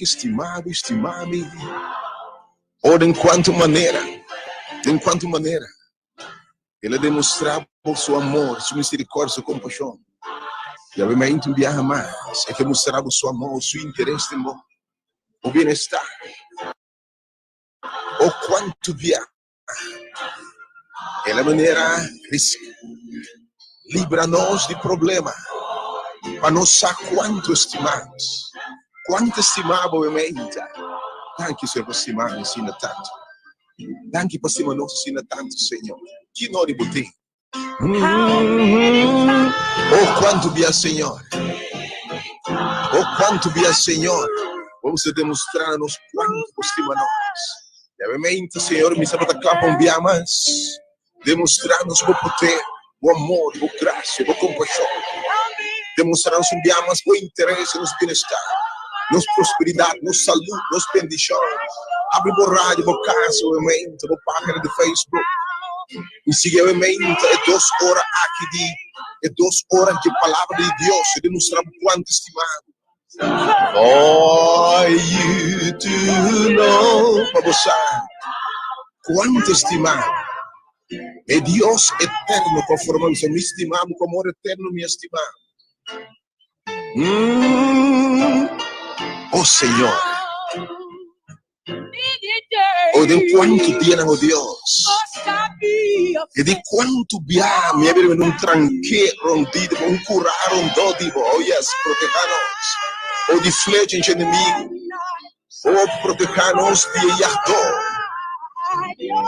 estimado, estimame, ora enquanto maneira, ele demonstrava o seu amor, sua misericórdia, sua compaixão. E obviamente enviava mais, é que mostrava o seu amor, o seu interesse, o bem-estar. O quanto via, ela maneira livra-nos de problema, para não saber quanto estimamos. Quanto estimava, obviamente. Danke, Senhor, por estimar, me ensina tanto. Danke, por estimar, nos ensina tanto, Senhor. Que nós botei. Oh, quanto via, Senhor. Oh, quanto via, Senhor. Vamos demonstrar-nos quanto estima nós. E, obviamente, Senhor, me sabe da capa um dia mais. Demonstrar-nos o poder, o amor, a graça, a compaixão. Demonstrar-nos um dia mais o interesse, nos bem-estar. Nos prosperidade, nos saúde, nos bendições. Abre o rádio, o casa, o e-mail, a página de Facebook. E siga o e-mail, é 2 horas aqui, é 2 horas de palavra de Deus, e demonstrar quanto estimado. For you to know, para você, quanto estimado. É Deus eterno, conforme você me estimamos, como amor eterno me estimamos. Oh Senhor, oh de quanto viene oh Deus, e de quanto viene, mi avere un tranque rondido, un curar un dodivo, oh yes, protejanos, oh de flecha en enemigo, oh protejanos de yardó.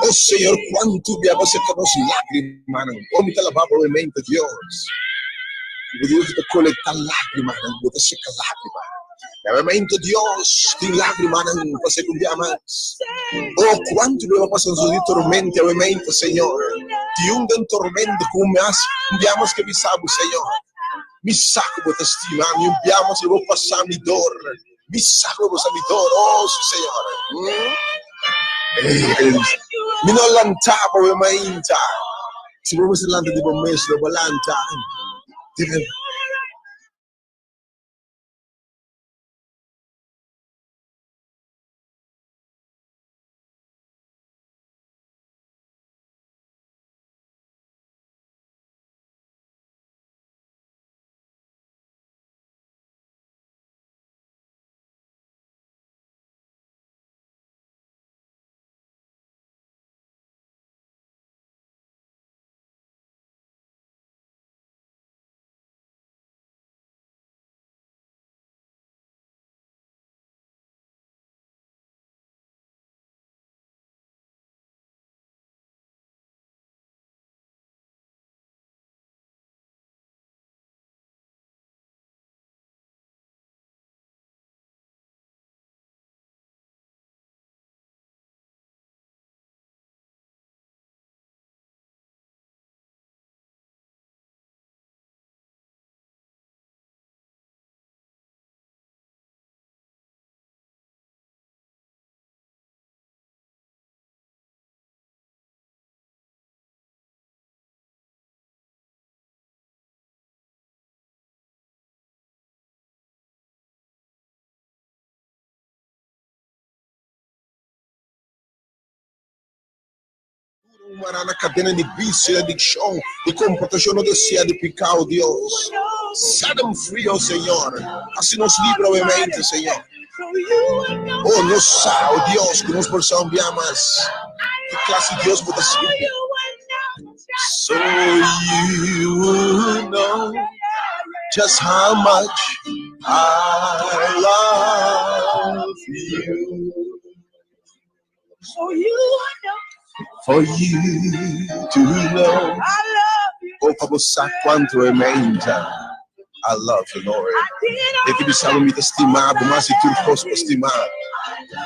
Oh Senhor, quanto viene você com as lágrimas, oh me lavar obviamente Deus. Deus te coletar lágrimas, você seca lágrimas. Obviamente Deus tem lágrimas para se cumprir mais. Oh, quanto nós passamos de tormenta, obviamente, Senhor. De um tormento como nós enviamos que me sabe, Senhor. Me saco para te estimar, me enviamos que eu vou passar minha dor. Me saco para passar minha dor, oh, Senhor. Me não lantava, obviamente. Se você lanta de bom mês, eu vou lantar. Na cadena de vício, de adicção, de comportação não descia de pecado, Deus. Set them free, oh Senhor. Assim nos livra, obviamente, Senhor. Oh, nos sa, oh Deus, que nos possamos enviar mais. Que classe de Deus pode ser? So you will know just how much I love you. So you will know. For you to know, oh, para você quanto é menta. I love you, Lord. E que precisava me estimar, mas se tu fosse estimar,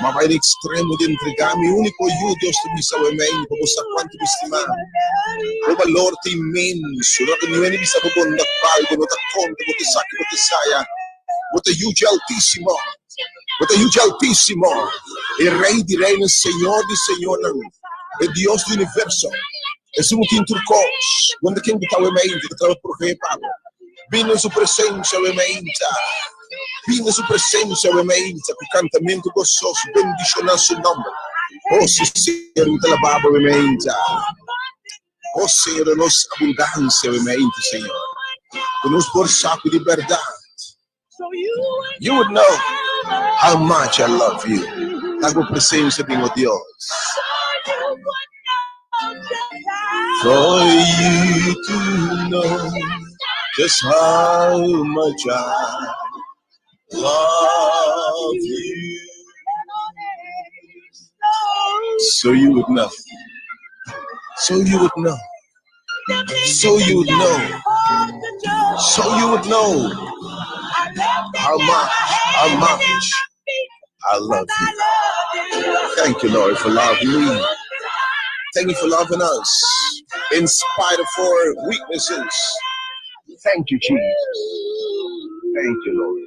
mas vai no extremo de entregar-me, o único eu, Deus, tu me sabe bem, para você quanto me estimar. O valor te imenso, não tem ninguém que sabe quando dá palco, não dá conta, não te saque, não te saia. Você é huge altíssimo, você é huge altíssimo. E rei de reinos, Senhor de Senhor. É Deus do universo. É o que intercos. Quando quem está o mente, que estava por rei, Pablo. Vem em sua presença, o mente. Vinha sua presença, obviamente, com cantamento gostoso, bendicionar seu nome. Oh, Senhor, me telebaba, obviamente. Oh, Senhor, a nossa abundância, obviamente, Senhor. Que nos por saco de liberdade. You would know how much I love you. Tago presença de meu Deus. For you to know just how much I love you. So you would know. So you would know. So you would know. So you would know how much I love you. Thank you, Lord, for loving me. Thank you for loving us in spite of our weaknesses. Thank you, Jesus. Thank you, Lord.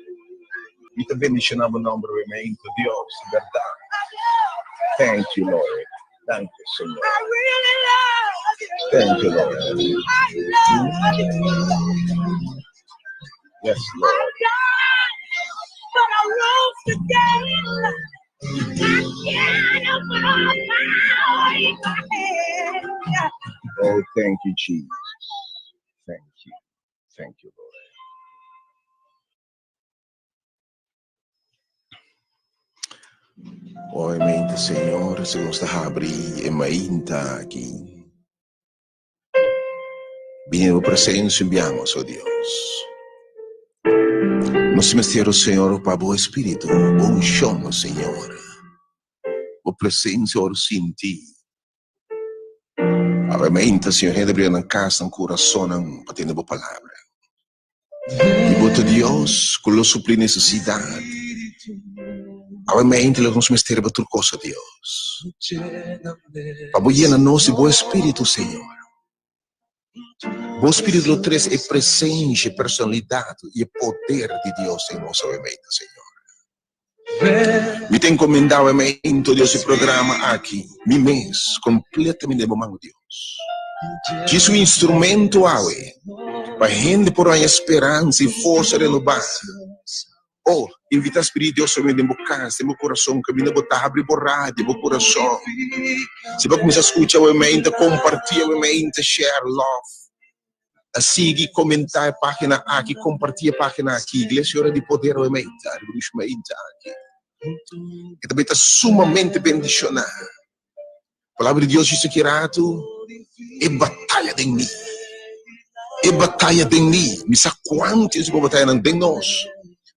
E te bendicionamos o nome de Deus, verdade. Thank you, Lord. Thank you, Senhor. Thank you, Lord. Yes, Lord. Oh, thank you, Jesus. Thank you. Thank you, Lord. Obviamente, Senhor, se gosta de abrir e mainta aqui. Viene a presença, enviamos, oh Deus. Nosso mistério, Senhor, para o Espírito, bom chão, Senhor. O presença, ora, sinti. Obviamente, Senhor, gente abrindo na casa, no coração, para ter a palavra. E bota Deus, com a suplir necessidade. Obviamente, nós mistério para tudo coisa, Deus. Para boiar nosso bom Espírito, Senhor. O Espírito do três é presença, personalidade e poder de Deus em nossa mente, Senhor. Me tem encomendado, obviamente, Deus, esse programa aqui, me mês, completamente de mão de Deus. Que isso é um instrumento, para a gente por uma esperança e força renovada. Oh, invita o Espírito de Deus a me embocar, se meu coração, que me botar, abrir por rádio, meu coração. Se você começar a escutar, obviamente, compartilhar, obviamente, share, love. A seguir, comentar a página aqui, compartilhar a página aqui. Igreja Hora de Poder, obviamente, aqui. Que também está sumamente bendicionado. A palavra de Deus diz que rato é batalha de mim. É batalha de mim. Me sabe quantas batalhas de nós.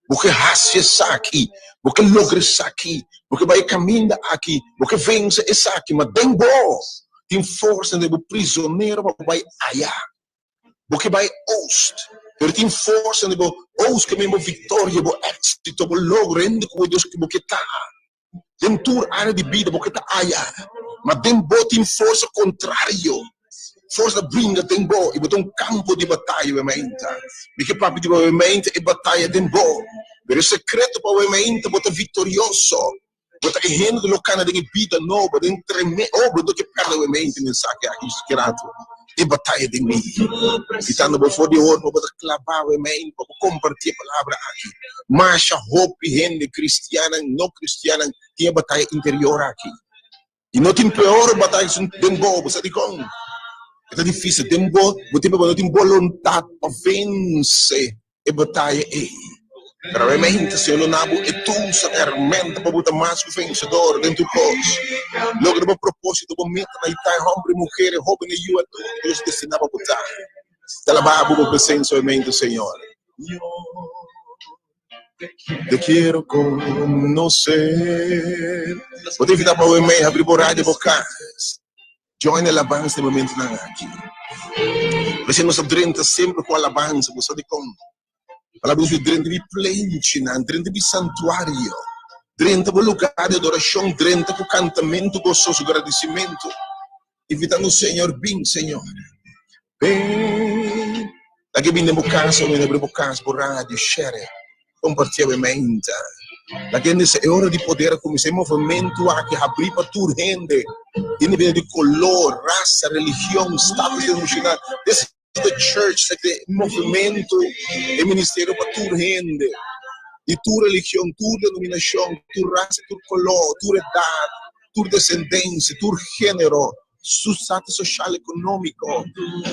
Porque raça está aqui. Porque logra está aqui. Porque vai caminhar aqui. Porque vence está aqui. Mas tem bom. Tem força de prisioneiro para vai allá. Porque vai host, pero tem força de host que mesmo vitória, bo êxito, bo logro, ainda com Deus que porque tá, tem tour área de vida, porque tá aí, mas tem força contrário, força brinca tem bo, e botou campo de batalha, obviamente, porque papi de obviamente é batalha tem bo, pero o secreto para obviamente botar vitorioso, botar que gente do cana de vida nova, tem tremendo, botar que perde obviamente mensagem aqui escrito. E batalha de mim. E estando por de ouro, para clavar o e-mail, para compartilhar a palavra aqui. Mas a hope, gente cristiana, não cristiana, tem batalha interior aqui. E não tem pior batalha de bobo, sabe como? É difícil, tem bobo, não tem vontade para vencer a batalha aí. Pero obviamente, se eu não nabo, é tudo essa ferramenta para botar mais que vencedor dentro do poço. Logo, no propósito, o momento na Itália, homem e mulher, jovem e eu, Deus destinava a botar. Talababo, a presença, obviamente, Senhor. Te quero conhecer. Vou te invitar para o e-mail, abrir por rádio, bocas. Join a alabança, no momento, aqui. Você não sabe sempre com a alabança, você sabe como. Palavra de dentro de plentina, dentro de santuário, dentro do lugar de adoração, dentro do cantamento gostoso, agradecimento, invitando o Senhor, bem, Senhor. Bem, daqui vem de casa, vem de casa, por rádio, share, compartilha a mente. Daqui é hora de poder começar o movimento aqui, abrir para tudo, gente, independente de color, raça, religião, status emocional. The church, like the movimento, e ministério para tudo rende. de tua religião, tua denominação, tua raça, tua cor, tua idade, tua descendência, tua gênero, seu status social econômico,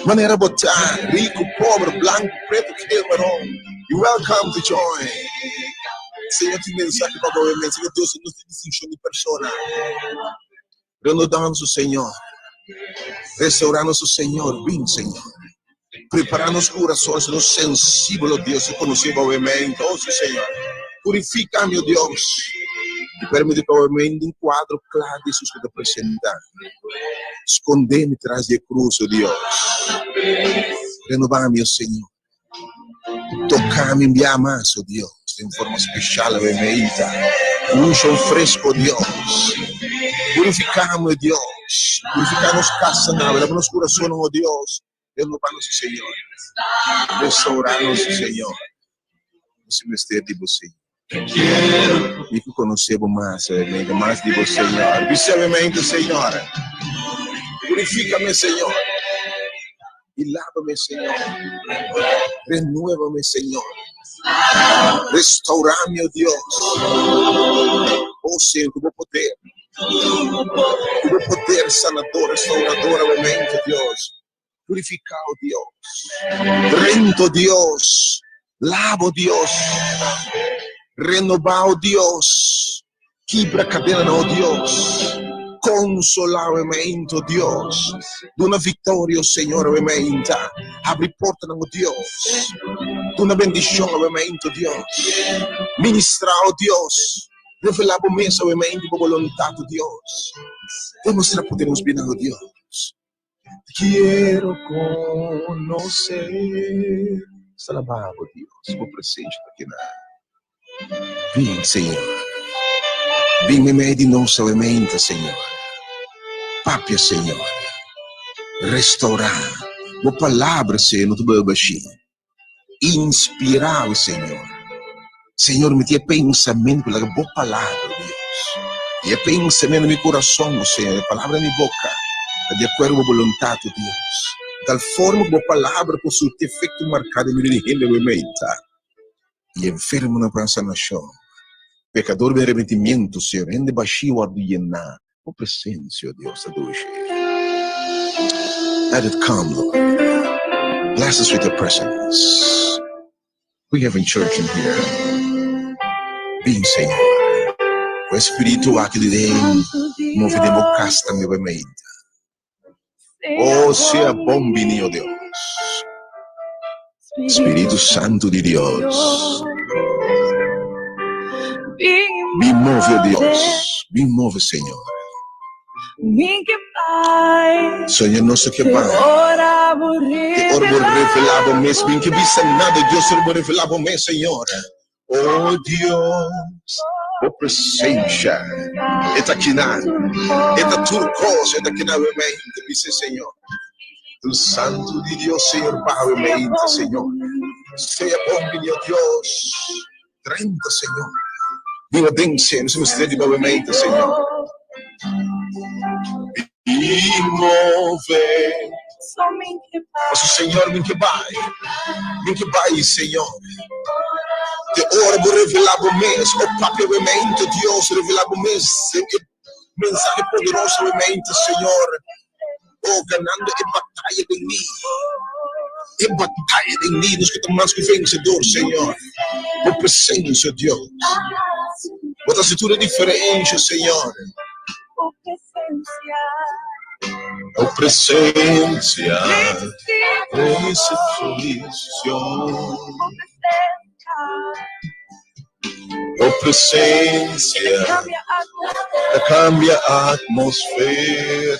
maneira botar, rico, pobre, branco, preto, que marrom. You welcome to join. Senhor, tem mensagem para o Senhor, Deus não tem distinção de persona. Renovamos o Senhor, restauramos o Senhor, vem, Senhor. Preparar nos corações, nos sensíveis, oh Deus, conhecido obviamente, oh Senhor. Purifica, meu Deus, e permite que obviamente um quadro claro de Jesus que te apresentar. Esconder-me atrás da cruz, oh Deus. Renovar, meu Senhor. Tocar-me, enviar mais, oh Deus, de forma especial, obviamente. Um chão fresco, oh Deus. Purificar, meu Deus. Purificar nos casas, abrir nos corações, oh Deus. Renovar-nos, Senhor. Restaurar-nos, Senhor. Você me esteja de você. E que conhecemos mais, mais de você, Senhor. Visivelmente, Senhor. Purifica-me, Senhor. E lava-me, Senhor. Renueva-me, Senhor. Restaurar-me, oh Deus. Oh, Senhor, que vou poder. Que vou poder sanador, restaurador, obviamente, Deus. Purificar, oh Deus. Rento, Deus. Lavo, Deus. Renovar, oh Deus. Quebra a cadena, oh Deus. Consolar, obviamente, oh Deus. De uma vitória, oh Senhor, obviamente. Abre porta, oh Deus. De uma bendição, obviamente, oh Deus. Ministrar, oh Deus. Revelar a mesa, obviamente, a vontade, oh Deus. Demonstrar podermos bem, oh Deus. Quiero conocer. Salabado, Deus, por presente aqui na. Vem, Senhor. Vem me meio de nossa mente, Senhor. Papia, Senhor. Restaurar. Boa palavra, Senhor, no teu baixinho. Inspirar, Senhor. Senhor, me tinha pensamento pela boa palavra, Deus. E a pensamento no meu coração, Senhor. A palavra na minha boca. De acordo com a vontade de Deus. Tal forma que a palavra possui efeito marcado em minha mente. E enfermo na praça nação. Pecador de arrependimento, Senhor. Rende baixinho a arduinar. O presença, Deus, a doce. Let it come, Lord. Bless us with your presence. We have a church in here. Vem, Senhor. O Espírito aqui de dentro. Move democasta, meu mente. Oh, sea bom, oh Deus. Espírito Santo de Deus. Me move, oh Deus. Me move, Senhor. Senhor nosso que vai. Que orbo revelado mesmo. Em que vista nada, Deus orbo revelado mesmo, Senhor. Oh Deus. Oh presença. Está aqui na. Está tudo coisa. Está aqui na minha mente. Dice, Senhor. Do Santo de Deus, Senhor, para a mente, Senhor. Seja bom, meu Deus. 30, Senhor. Vinha dense, nos mostre de movimento, Senhor. E move. Mas o Senhor, vem que vai, Senhor. Te orbo revelado mesmo, o próprio movimento, Deus revelado mesmo. Mensagem poderoso, movimento, Senhor. Oh, ganhando a batalha de mim. A batalha de mim, nos que tomamos que vencedor, Senhor. Por presença, Deus. Outra cintura diferente, Senhor. Oh, presença. Oh, presença. Cambia a atmosfera.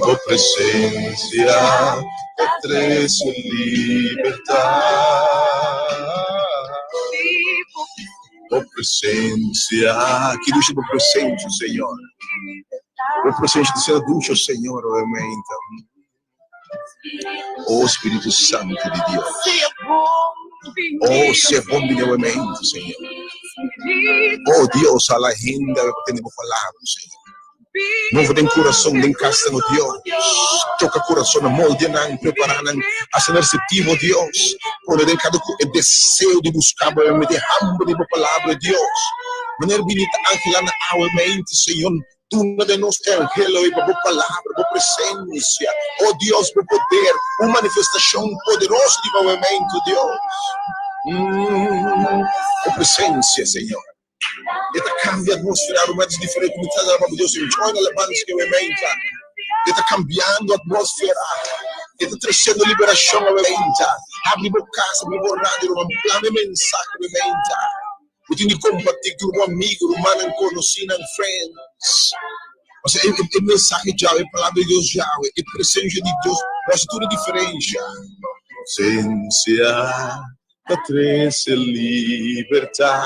Oh, presença. Traz libertar. Oh, presença. Que ducha por presente, Senhor. O presente de ser ducha, Senhor, aumenta. Oh, Espírito Santo de Deus. Oh, se é bom de movimento, Senhor. Oh, Deus, a la renda que temos falado, Senhor. Move din coração, din casa, no Deus. Toca coração, molde, preparar, a ser receptivo, Deus. Pone din cada desejo de buscar, de hambre de palavra, Deus. Maneira bonita, ángel, na aua, mente, Senhor. Una de nos ángel, por palavra, por presença. Oh Deus, por poder, uma manifestação poderosa de movimento, Deus. Por presença, Senhor. Esta cambia a atmosfera, momentos diferentes, muitas vezes, Deus, enjoy a alabança que aumenta. Está cambiando a atmosfera. Está trazendo liberação, aumenta. Abre a casa, abre o rádio, um plano de mensagem, aumenta. Eu tenho que compartilhar com um amigo, um mano conhecido, friends. Mas é mensagem de Yahweh, é palavra de Deus Yahweh, é presença de Deus, faz tudo diferente. Presença da traz liberdade.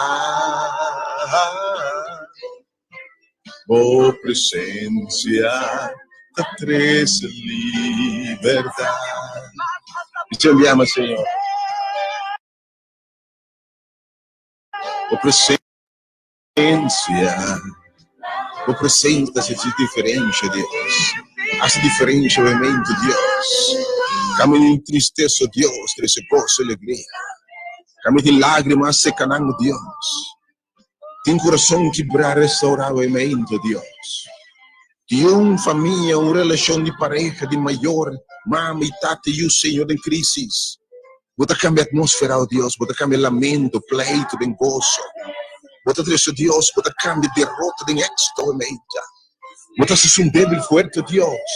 Oh, presença da traz liberdade. E te amamos, Senhor. Oh, presença. O presente se diferente, Deus. Hace diferente, obviamente, Deus. Caminho em tristeza, Deus, triste gozo, alegria. Caminho em lágrimas, secanando, Deus. Tem coração quebrar, restaurar, obviamente, Deus. Tem uma família, uma relação de pareja, de maior, mama e tata, e o Senhor em crise. Bota cambiar a atmosfera, Deus. Bota cambiar lamento, pleito, de gozo. Bota trazer Deus, bota cambio de derrota, de éxito, aumenta. Bota se um débil forte, Deus.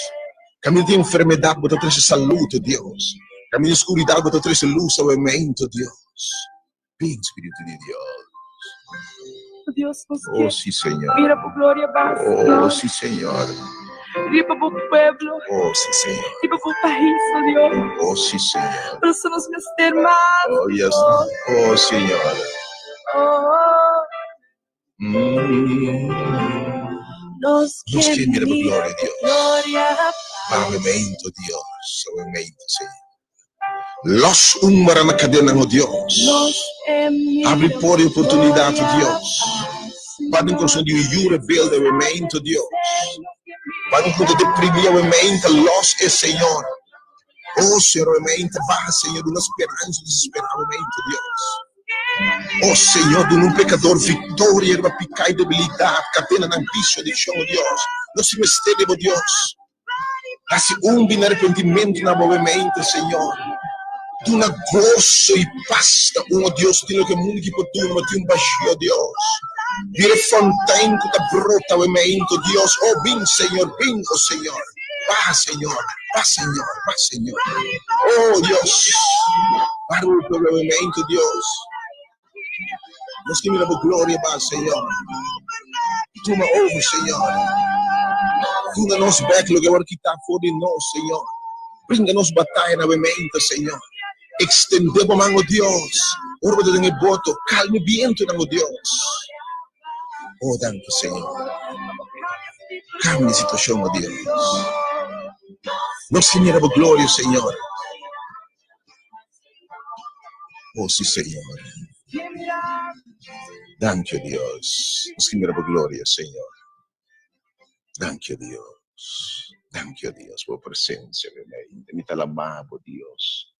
Caminho de enfermidade, bota trazer saúde, Deus. Caminho de escuridão, bota trazer luz, aumento, Deus. Vem, Espírito de Deus. Deus nos Oh, sim, Senhor. mira por glória básica. Oh, sim, Senhor. Mira por o pueblo. Oh, sim, Senhor. Mira por o país, Deus. Oh, sim, Senhor. Para os meus irmãos. Oh, yes. Oh, Senhor. Nos que mira por glória, Deus. Glória. Pavimento, Deus. Pavimento, Senhor. Los umbra na cadena, oh Deus. Abre por oportunidade, Deus. Para encontrar de rebelde, aumento, Deus. Para encontrar deprimir, aumenta, los é Senhor. Oh, Senhor, aumenta, barra, Senhor, uma esperança desesperada, aumento, Deus. Oh, Senhor, de um pecador, vitória, uma picar e debilidade, cadena na bicho de chão, Deus. Não se mistério, oh Deus. Hace bem arrependimento na movimento, Senhor. De uma gozo e pasta, oh Deus, tem o que mundo que pode ter um baixo, Deus. Vire fontaine que está brota, movimento, Deus. Oh, vem, Senhor, vem, oh Senhor. Vá, Senhor, vá, Senhor, vá, Senhor. Oh, Deus. Para o movimento, Deus. Nós que miramos glória para o Senhor. Tu me ouves, Senhor. Tu não nos backlog agora que está fora de nós, Senhor. Brinca-nos batalha novamente, Senhor. Estendemos a mão, Deus. Orba de nenhum boto. Calme o viento, Deus. Oh, danke, Senhor. Calme a situação, Deus. Nós que miramos glória, Senhor. Oh, sim, Senhor. Danke, Deus. Nós que miramos glória, Senhor. Danke, Deus. Danke, Deus, por presença, bebê. Me talamabo, Deus.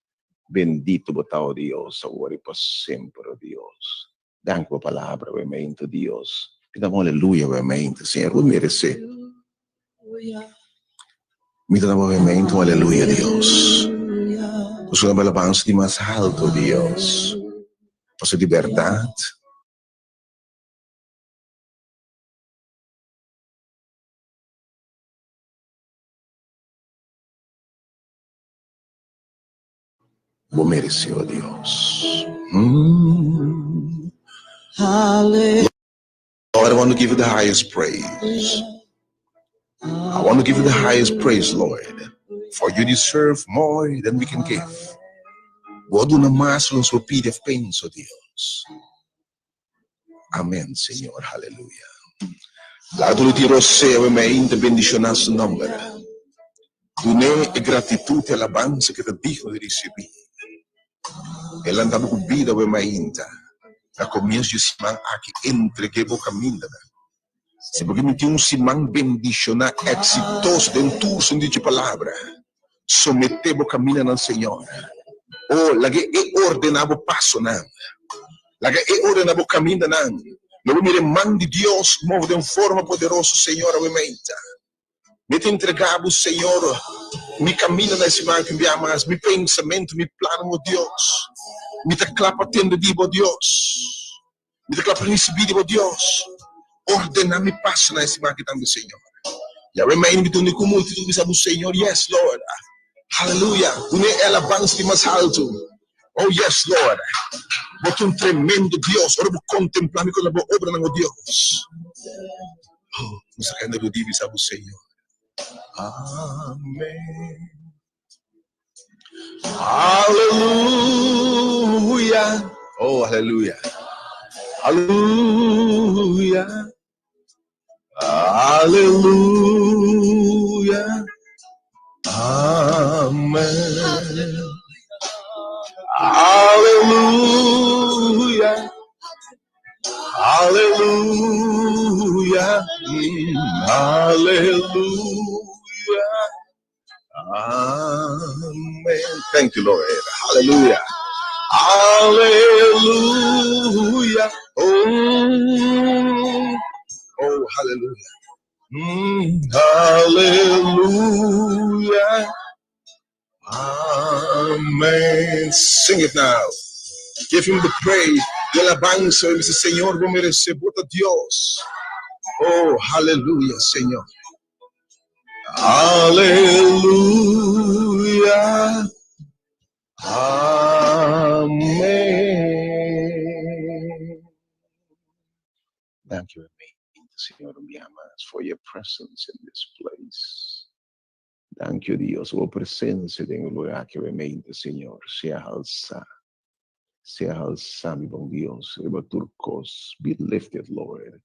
Bendito botao, Deus, agora e para sempre, Deus. Danke por palavra, bebê, Deus. Pidamos aleluia, bebê, Senhor, eu merece. Me damos, bebê, aleluia, Deus. Nós vamos alabança de mais alto, Deus. Nossa liberdade. Vou merecer, ó Deus. Lord, I want to give you the highest praise. I want to give you the highest praise, Lord. For you deserve more than we can give. Wado na mas ng supid of pains, ó Deus. Amen, Senhor. Hallelujah. Lado lo tiro se o me inte bendicionar su nombre. Dune e gratitude e alabanza che ti dico di ricevere. E l'andando con vida o me inta. La comienzo di semana a che entreguevo cammina. Se porque me tem um simão bendicionar exitoso dentro de palavra. Sometebo caminho no Senhor. Oh, lagi e ordenavo passo não. Lagi e ordenavo caminho não. Logo me mande Deus move de uma forma poderosa, Senhor, obviamente. Me te entregavo, Senhor, mi caminho nesse mar que envia mais, mi pensamento, mi plano, oh Deus. Me te clapa tendo de Deus. Me te clapa nesse vídeo, oh Deus. Ordena mi passo nesse mar que também, Senhor. E remain me tudo com muito, tudo isso, Senhor, yes, Lord. Hallelujah. Une ela avança mais alto. Oh, yes, Lord. Bote um tremendo Deus. Ora, vou contemplar com a obra do Deus. Oh, nos ainda do divino, sabe o Senhor. Amém. Aleluia. Oh, aleluia. Aleluia. Aleluia. Amen. Aleluia. Aleluia. Aleluia. Amen. Thank you, Lord. Hallelujah. Hallelujah. Oh, hallelujah. Hallelujah. Amen. Sing it now. Give him the praise. De alabanza, dice Señor, vos mereces, bota Dios. Oh, hallelujah, Señor. Hallelujah. Amen. Thank you, Señor, me amas, for your presence in this place. Thank you, Dios, por presencia en el lugar que realmente, Señor, sea alza, mi buen Dios, over turcos, be lifted, Lord.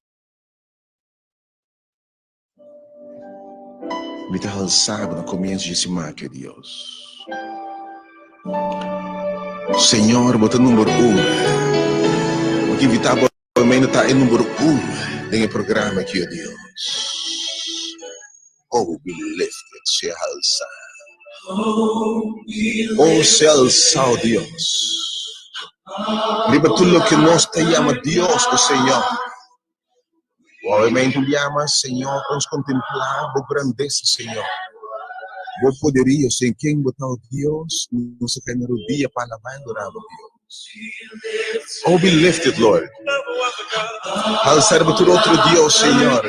Me te alçado no começo desse marco, Deus. Senhor, bota número 1. O que invitava também está em número 1 do programa aqui, ó Deus. Oh, be lifted, se alça. Oh, se alça, ó Deus. Liba tudo que nós te chama Deus, o Senhor. Obviamente, llama, Senhor, vamos contemplar a grandeza, Senhor. O poderio, sem quem botar o Deus, no seu primeiro dia para alabar e adorar o Deus. Oh, be lifted, Lord. Alçar por outro Deus, Senhor.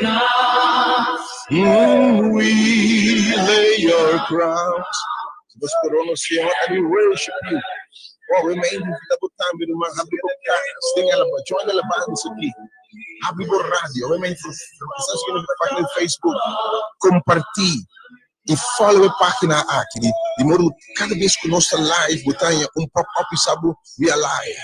We lay your crowns. Nós coroamos, Senhor, and we worship you. Oh, remain in the time with my happy sing join the alabança aqui. Happy Radio, remain for Facebook, compartilhe e follow a página aqui. De modo cada vez que nossa live botar pop-up sabe we are live.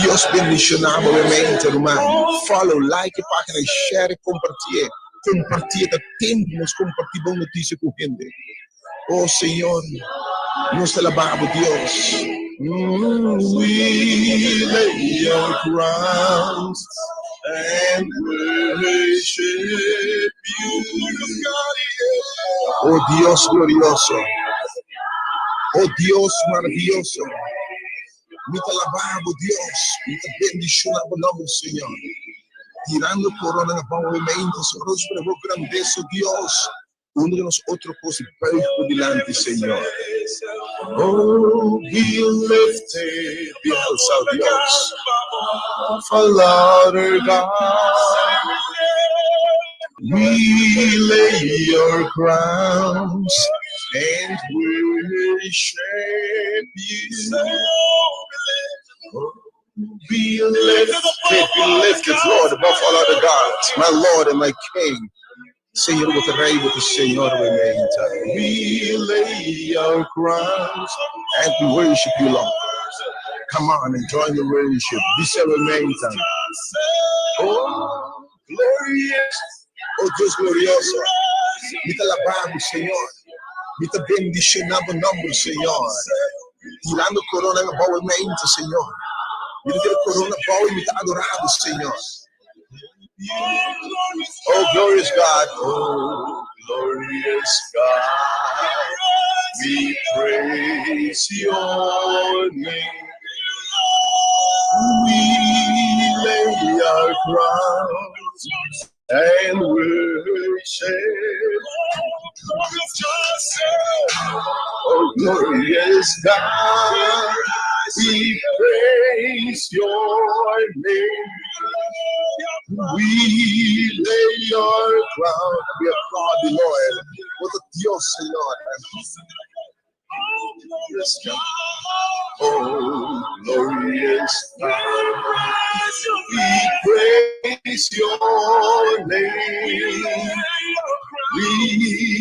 Deus bendicionado, remain irmão. Follow, like a página, share, compartilhe. Compartilhe da tempo nós compartilhamos notícia com gente. Oh Senhor, nós te alabamos Deus. We lay your crowns and worship you. Oh Dios glorioso, oh Dios maravilloso, me te alabamos Dios, me te bendicionamos o nome do Senhor, tirando corona na movimento, sobre o grandeza Deus, uno de nosotros cosas por delante Senhor. Oh, be lifted, be alzado Dios, for louder God. We lay your crowns and worship you. Oh, be lifted, Lord, above all other gods, my Lord and my King. Senhor, with the rei, with the Senhor, we lay our crowns and we worship you, Lord. Come on and join the worship. This remains. Oh, glorious. Oh, Deus glorioso. Me te alabamos, Senhor. Me te bendicionamos o nome do Senhor. Tirando corona no movimento, Senhor. Me te corona boa e me te adorado, Senhor. Oh, glorious God. Oh, glorious God. We praise your name. We lay our crowns and worship. Oh, glorious God, we praise your name. We lay our crown. We applaud the Lord. What a Dios, Señor. Yes, God. Oh, glorious God, we praise your name. We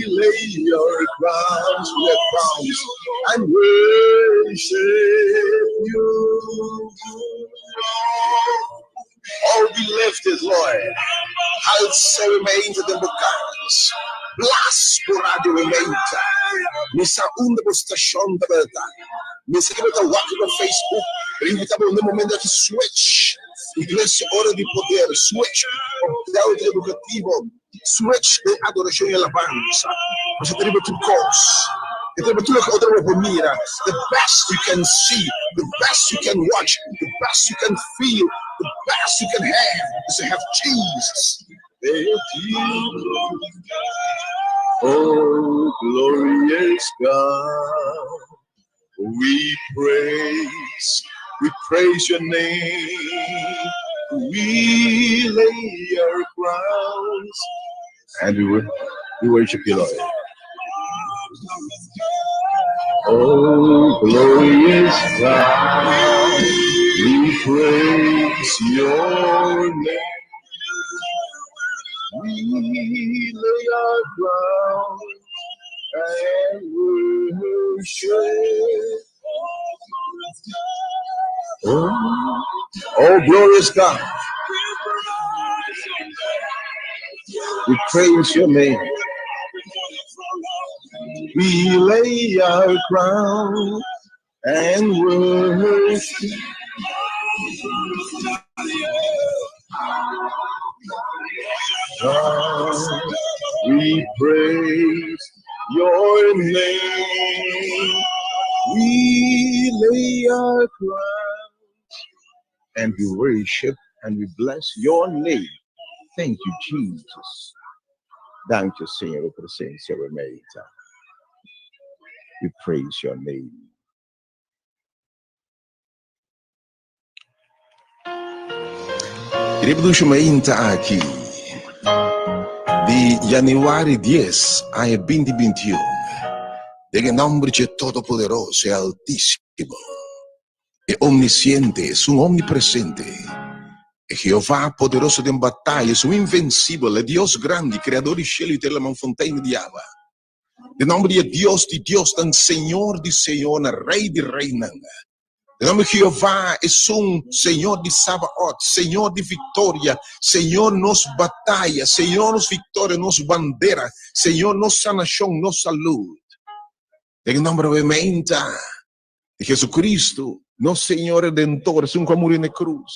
lay your crowns, and worship you. Oh, be lifted, Lord. Alza o mente de bocados. Blasco radio o mente. Missa unda por station da verdade. Missa que tá walking on Facebook. Invitamos no momento de switch. Igreja hora de poder. Switch. Del educativo. Switch de adoração e alabança. Você tem que cause. The best you can see, the best you can watch, the best you can feel, the best you can have is to have Jesus. Oh, glorious God, we praise your name. We lay our crowns and we worship you, Lord. Oh, glorious God, we praise your name. We lay our crowns and worship. Oh, glorious God, we praise your name. We lay our crown and worship. God, we praise your name. We lay our crowns and we worship and we bless your name. Thank you, Jesus. Thank you, Senhor, por presença remeta. We praise your name. Reproduzindo aqui de januário 10 a 2021, de nome de Todo-Poderoso e Altíssimo, e omnisciente, é omnipresente, é Jeová poderoso em batalha, é invencível, é Deus grande, Criador de cielo e terra, fontaine de água. De nome de Deus, Senhor de Senhor, Rei de Reina. De nome de Jeová é Senhor de Sabaoth, Senhor de vitória, Senhor nos batalha, Senhor nos vitória, nos bandeira, Senhor nos sanação, nos saúde. Em nome obviamente de Jesucristo, nosso Senhor Redentor, é que morreu na cruz,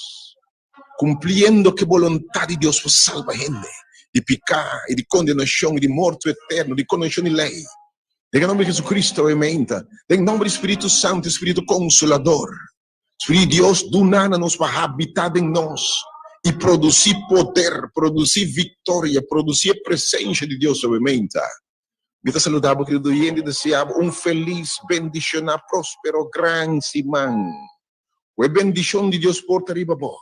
cumprindo que vontade de Deus para salvar a gente, de pecado, e de condenação, e de morte eterna, de condenação de lei. Em nome de Jesus obviamente, em nome do Espírito Santo, Espírito Consolador, Espírito de Deus, do nada nos vai habitar em nós e produzir poder, produzir vitória, produzir a presença de Deus obviamente. Me saludava, querido, e desejava feliz, bendicionar, próspero, grande semana. Que a bendição de Deus porta riba bo,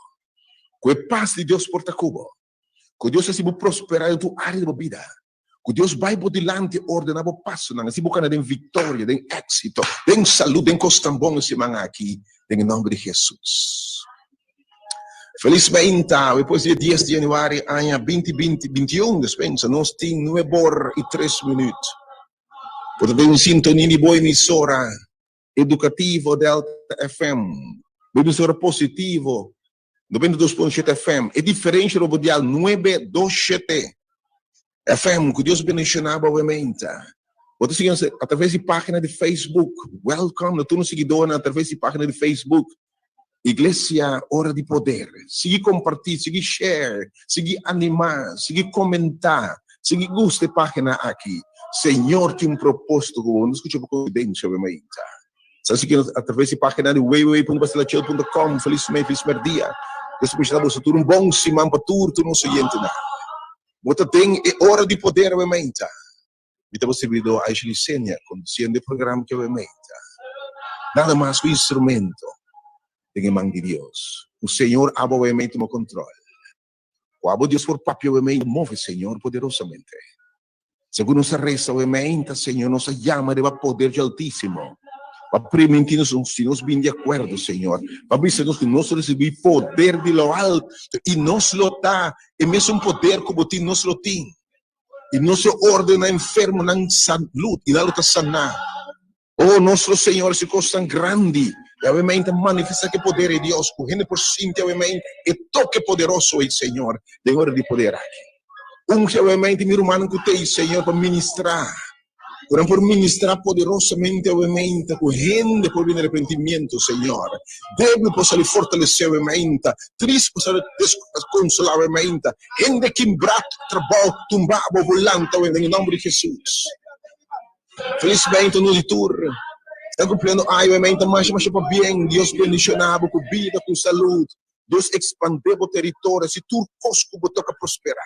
que a paz de Deus porta cubo, que Deus se prosperar em tua área de vida. Que Deus vai por delante ordenar o passo, não se busca em vitória, em êxito, em saúde, em costas bons semana aqui, em nome de Jesus. Felizmente, depois do 10 de janeiro, ano 2021, dispensa, nós temos 9h03. Portanto, em sintonia de boa emissora educativa Delta FM, emissora positivo, 92.7 FM, é diferente do dial 927 FM, que Deus bendicionava obviamente. Você siga através da página de Facebook. Welcome, tu nos seguidores através da página de Facebook. Iglesia, hora de poder. Sigue compartir, sigue share, sigue animar, sigue comentar, sigue gusta página aqui. Senhor tem propósito com nos escuta com evidência, obviamente. Sabe que através da página de www.pastelachel.com, felizmente, feliz dia. Deus me chama tudo bom semana para tudo não se gente nada. Você tem hora de poder, obviamente. Então você virou a licença conduzindo o programa que obviamente. Nada mais que um instrumento de mão de Deus. O Senhor abre obviamente o controle. O abo Deus por papel obviamente move o Senhor poderosamente. Segundo nossa resta obviamente, Senhor, nos chama de poder de Altíssimo. Para permitir-nos se nós bem de acordo, Senhor. Para permitir-nos que nós recebemos poder de lo alto e nós lo dá. E mesmo poder como ti nós lo tem. E nós ordena enfermo na saúde e dá-lo sanar. Oh, nosso Senhor, se coisa tão grande. E obviamente manifesta que poder é Deus. Correndo por cima, obviamente, e toque poderoso é Senhor. Tem hora de poder aqui. Obviamente, meu irmão, que tem, Senhor, para ministrar. Por ministrar poderosamente, obviamente, correndo por vir arrependimento, Senhor. Débil possa lhe fortalecer, obviamente. Triste possa lhe desconsolar, obviamente. Gente quebrado, trabalho, tumbado, volante, em nome de Jesus. Felizmente, no liturgia. Está cumprindo, obviamente, mas para bem. Deus bendicionava com vida, com saúde. Deus expandiu o território. Se tu cosco, toca prosperar.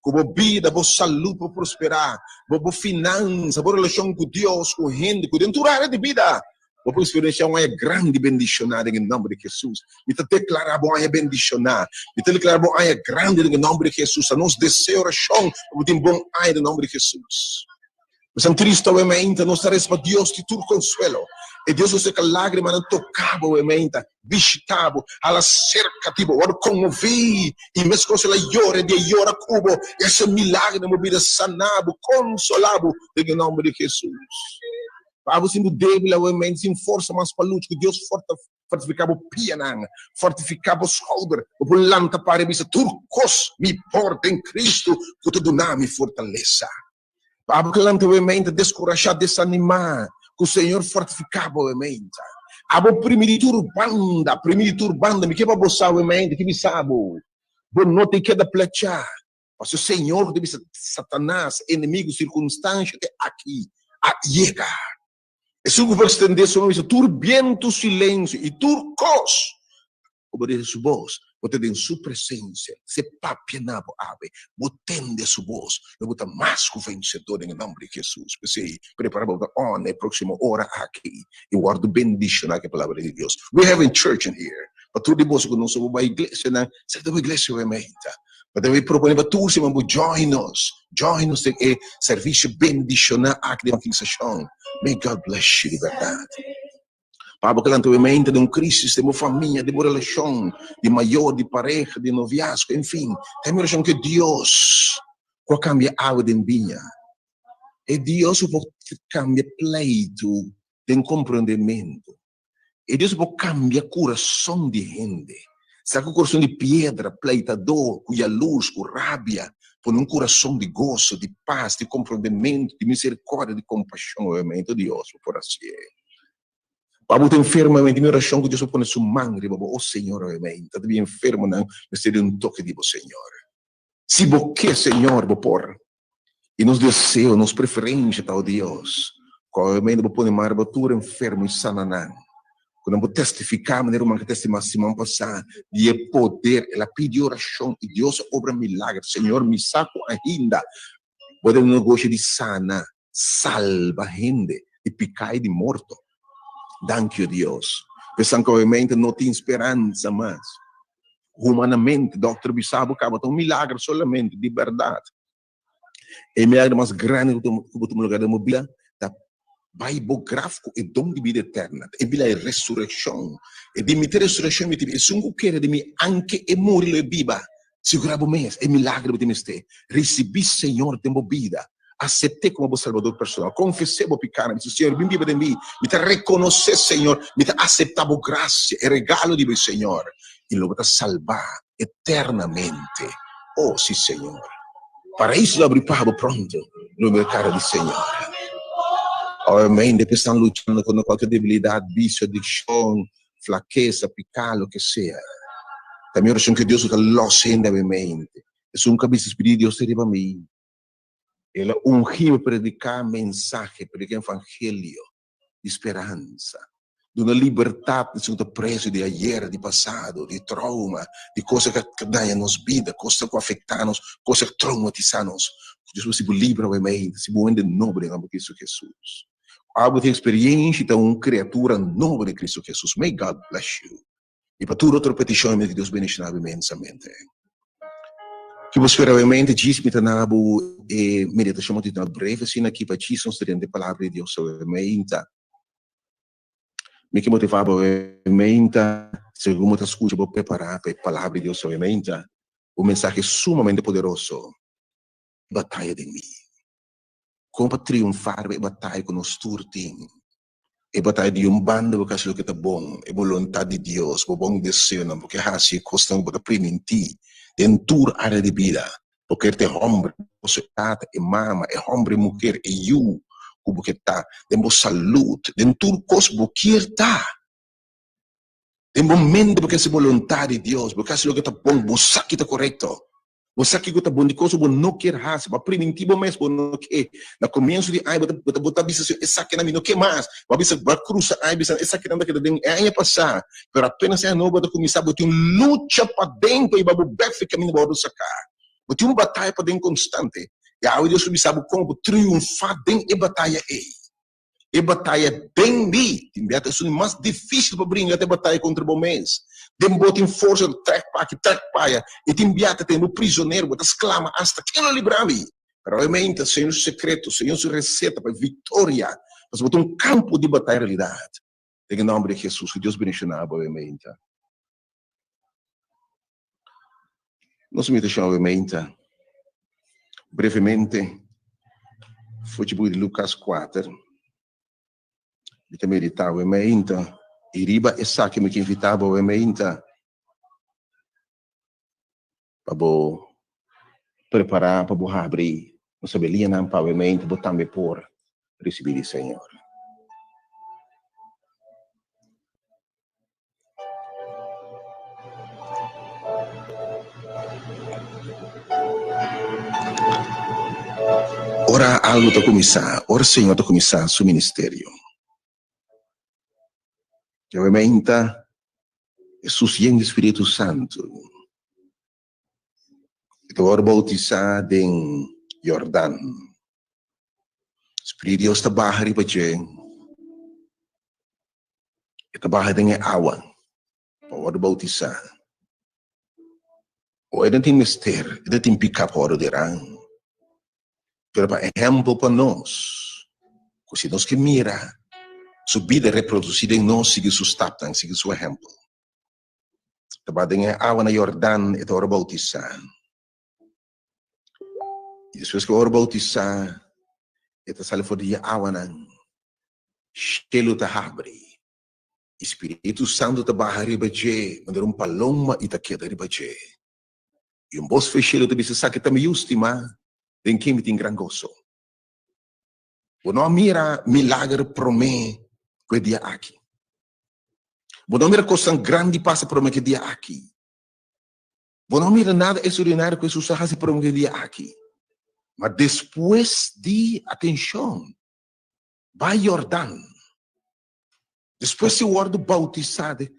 Com vida, com saúde, para prosperar. Com finança, com relação com Deus, com gente, com dentro da área de vida. Para experienciar uma grande bendicionada em nome de Jesus. Me declarar bom é bendicionar. Me declarar bom é grande em nome de Jesus. A nosso desejo, oração, para ter bom é em nome de Jesus. Mas triste, obviamente, nós estaremos para Deus de todo consuelo. E Deus nos que a lágrima não tocava, obviamente, visitava, ela cerca, tipo, ora comovi, e mesmo que ela llora, de llora cubo, esse milagre na vida sanado, consolado, em nome de Jesus. Para você não débil, obviamente, sem força, mas para lutar, que Deus fortificava o pianang, fortificava o shoulder, o volante para a missa, turcos, me porta em Cristo, que tu dá me fortaleça. Para que obviamente, descorajar, desanimar, que o Senhor fortificava, obviamente. Abo primeiro banda, me quebra bossa, obviamente, que me sabe. Bom, não tem que dar plechar. Mas o Senhor deve ser Satanás, inimigo, circunstância, aqui, a llegar. E se o verso estender sobre isso, turbiento silêncio, e turcos, obedece sua voz. Você tem sua presença, se papianabo ave, botende sua voz, você mais que vencedor em nome de Jesus. Você prepara para a próxima hora aqui, e guarda bendição aqui a palavra de Deus. We have a church in here, para tudo de você que não somos uma igreja, não, se é uma igreja realmente. Mas eu proponho para todos, join us em serviço bendicionar aqui de evangelização. May God bless you de verdade. Para que obviamente de crise, de uma família, de uma relação, de maior, de pareja, de noviazgo, enfim, tem uma relação que Deus pode cambiar algo de minha. E Deus pode cambiar pleito de compreendimento. E Deus pode cambiar coração de gente. Sabe o coração de pedra, pleitador, cuja luz, com rabia, por um coração de gozo, de paz, de compreendimento, de misericórdia, de compaixão, obviamente, Deus, por assim. Para você enfermo, minha oração que Deus põe sua mão, o Senhor, obviamente, está bem enfermo, não, precisa de toque de você, Senhor. Se você quer, Senhor, vou pôr, e nos desejos, nos preferências, tal Deus, obviamente, vou pôr uma armatura enfermo e sananã. Quando vou testificar, maneira uma que testemunha semana passada, de poder, ela pediu oração, e Deus obra milagre, Senhor, me saco ainda, pode um negócio de sana, salva gente, de picar e de morto. Thank you, Deus. Pensando que obviamente não tem esperança mais. Humanamente, Dr. Bissabo acaba de um milagre solamente, de verdade. É o milagre mais grande que eu vou lugar da mobília, da Bibliográfico e dom de vida eterna. É a ressurreição. E de me ter ressurreição, e se eu quero de mim, anche e morrer viva, segurava mês, é milagre de me ter. Recebi, Senhor, de vida. Aceitei como salvador pessoal, confessei o pecado, disse, Senhor, vem viva de mim, me te reconhecer, Senhor, me te aceitar a graça e regalo de mim, Senhor, e lo vou salvar eternamente. Oh, sim, Senhor. Para isso eu abri pago pronto no mercado do Senhor. Obviamente, que estão lutando com qualquer debilidade, vício, adicção, flaqueza, pecado, que sea. Também oração que Deus está loçando a minha mente. É um cabeça espírito de Deus te para mim. Ele ungiu para predicar mensagem, predicar evangelho de esperança, de uma liberdade de ser preso de ayer, de passado, de trauma, de coisas que dañam nos vida, coisas que afetam-nos, coisas que traumatizam-nos. Deus se livra a mente, se põe de nobre em nome de Cristo Jesus. Algo de experiência de uma criatura nobre de Cristo Jesus. May God bless you. E para toda outra petição que Deus bendiga imensamente. Que você realmente diz-me na meditação de uma breve assim aqui para ti, são a palavra de Deus sobre a mente. Me que motivava a mente, segundo eu escuto, vou preparar para a palavra de Deus sobre a mente. Um mensagem sumamente poderoso. Batalha de mim. Como para triunfar a batalha com os turtim. A batalha de bando, porque aquilo que está bom, é vontade de Deus, o bom desejo, porque assim custa para permitir dentro da área de vida, porque é homem, sociedade, é mama, é homem, mulher, é eu, como que está, temos saúde, dentro do que está. Tem momento porque é vontade de Deus, porque aquilo que está bom, você que está correto. Você que está bom de coisa, você não quer raça, mas primitivo mesmo, não quer. No começo de aí, você botar bisa, essa que não quer mais. Você vai cruzar aí, bisa, essa que não quer dar, é passar. Mas apenas é novo, você começar, você tem luta para dentro e você vai ficar caminho para sacar. Você tem uma batalha para dentro constante. E aí Deus sabe como triunfar dentro da batalha aí. E batalha dentro de, é o mais difícil para brincar a batalha contra o mês. Dembo tem força de trek paia, e tem biata tem no prisioneiro, você exclama hasta que não livrar-me. Mas realmente, sem o secreto, sem a receita para vitória, mas botar um campo de batalha realidade. Em nome de Jesus, que Deus bendiga obviamente. Nós me deixamos obviamente, brevemente, foi tipo de Lucas 4, e também meditar obviamente. E riba essa que me invitava obviamente para preparar para abrir nossa belinha não obviamente botar me por receber o Senhor. Ora algo está começar, ora Senhor está começar seu ministério. E obviamente Jesus e o Espírito Santo. Agora bautizar em Jordão. Espírito de Deus está barra riba de está barra em água. Agora bautizar. Ou ainda tem mistério, ainda tem pick-up hora de rang. Pero para exemplo para nós, se nós que mira, sua vida reproduzida em nós, siga sustaptan, siga seu exemplo. Está em água na Jordão, e agora bautizar. E depois que eu bautizar, está saindo fora de água, cheio de abre. Espírito Santo está barra riba de, mandar paloma e está queda riba de. E voz fechado de bisa que também última, tem quem me tem gran gozo. Não mira milagre para mim que dia aqui. Não mira coisa grande passa para mim que dia aqui. Não mira nada extraordinário que Jesus faz para mim que dia aqui. Mas depois de, atenção, vai Jordão. Depois de ser bautizado,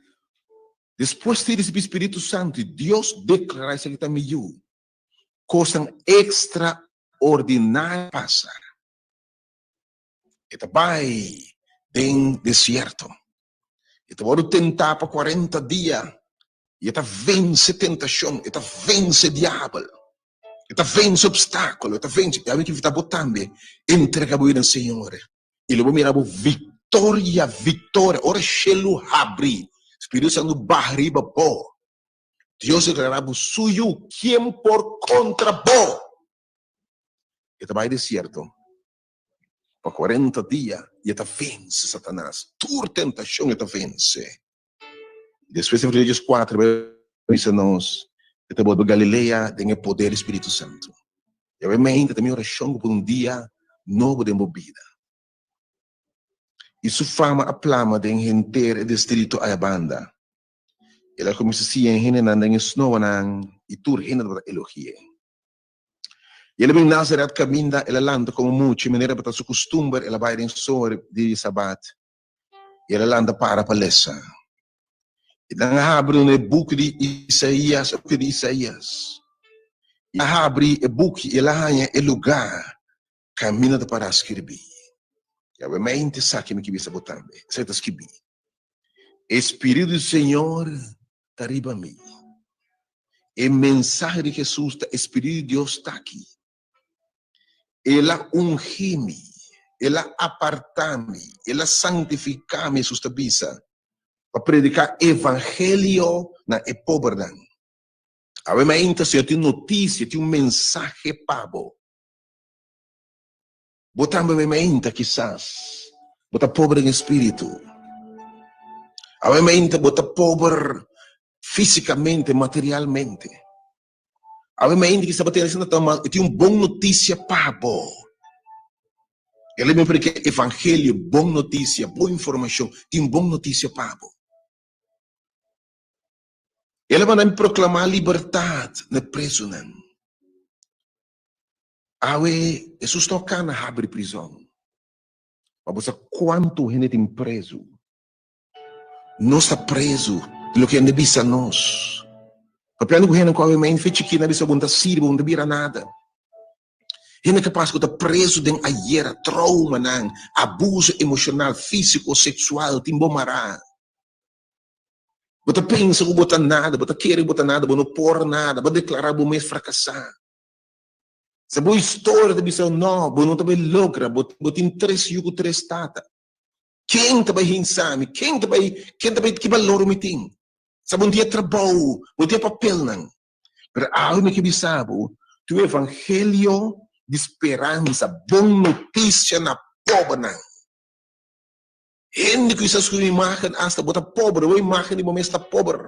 depois de receber o Espírito Santo, Deus declara isso que também eu. Coisa extraordinária passa. E vai em deserto. E vai tentar por 40 dias. E vence tentação, e vence diabo. E vence obstáculo, e vence. E a gente está botando, entrega a Senhor. E ele vai mirar vitória. Ora, chelo abre. Espírito Santo barriba bo. Deus declarava suyo quem por contra bo. E vai deserto. Por 40 dias, e vence Satanás. Tua tentação, e vence. Depois, em Efésios 4, nós, de Galileia, tem o poder do Espírito Santo. E obviamente, também oração por dia novo de movida. E sua fama aplama de inteiro distrito a banda. Ela começa a se ensinar em snow e tur hina para elogie. Ela vem Nazareth caminha, ela landa como muito, maneira para sua costume, ela vai em sor de sabat. Ela landa para a palestra. E dan abre um book de Isaías, E abre o book, ela hanya o lugar caminha para escrever. E a mente sabe que bisa botambe, certo escrever. Espírito do Senhor está arriba a mim. O mensagem de Jesus, o Espírito de Deus está aqui. Ela unge-me, ela aparta-me, ela santifica-me, susta bisa, para predicar evangelho na pobreza. A mente se tem notícia, tem mensagem pabo. Botando a mente, quizás, bota pobre em espírito. A mente bota pobre fisicamente, materialmente. A mente que está batendo tem bom notícia pabo. Ele me porque evangelho, bom notícia, boa informação, tem bom notícia pabo. Ele vai me proclamar liberdade na preso. Awe, Jesus toca na abre prisão. Mas quanto gente tem preso? Não está preso, pelo que não bisa nós. Papiano ko com a mente fez que não bisa bunta sirvo, não bira nada. Ele é capaz de estar preso de ayer, trauma, abuso emocional, físico, sexual, timbomará. Você pensa que botar nada, você quer botar nada, você não pôr nada, você declarar que você fracassar. Se boa história de bisa não, você não também logra, você interessa com três tata. Quem também insame, quem também que valor me tem. Sabe dia trabalho, um dia papel não. Mas algo que bisabo, tu evangelho de esperança, boa notícia na pobre não. Hindi ko isa sa imagem hasta bota pobre, o imagem de momento está pobre.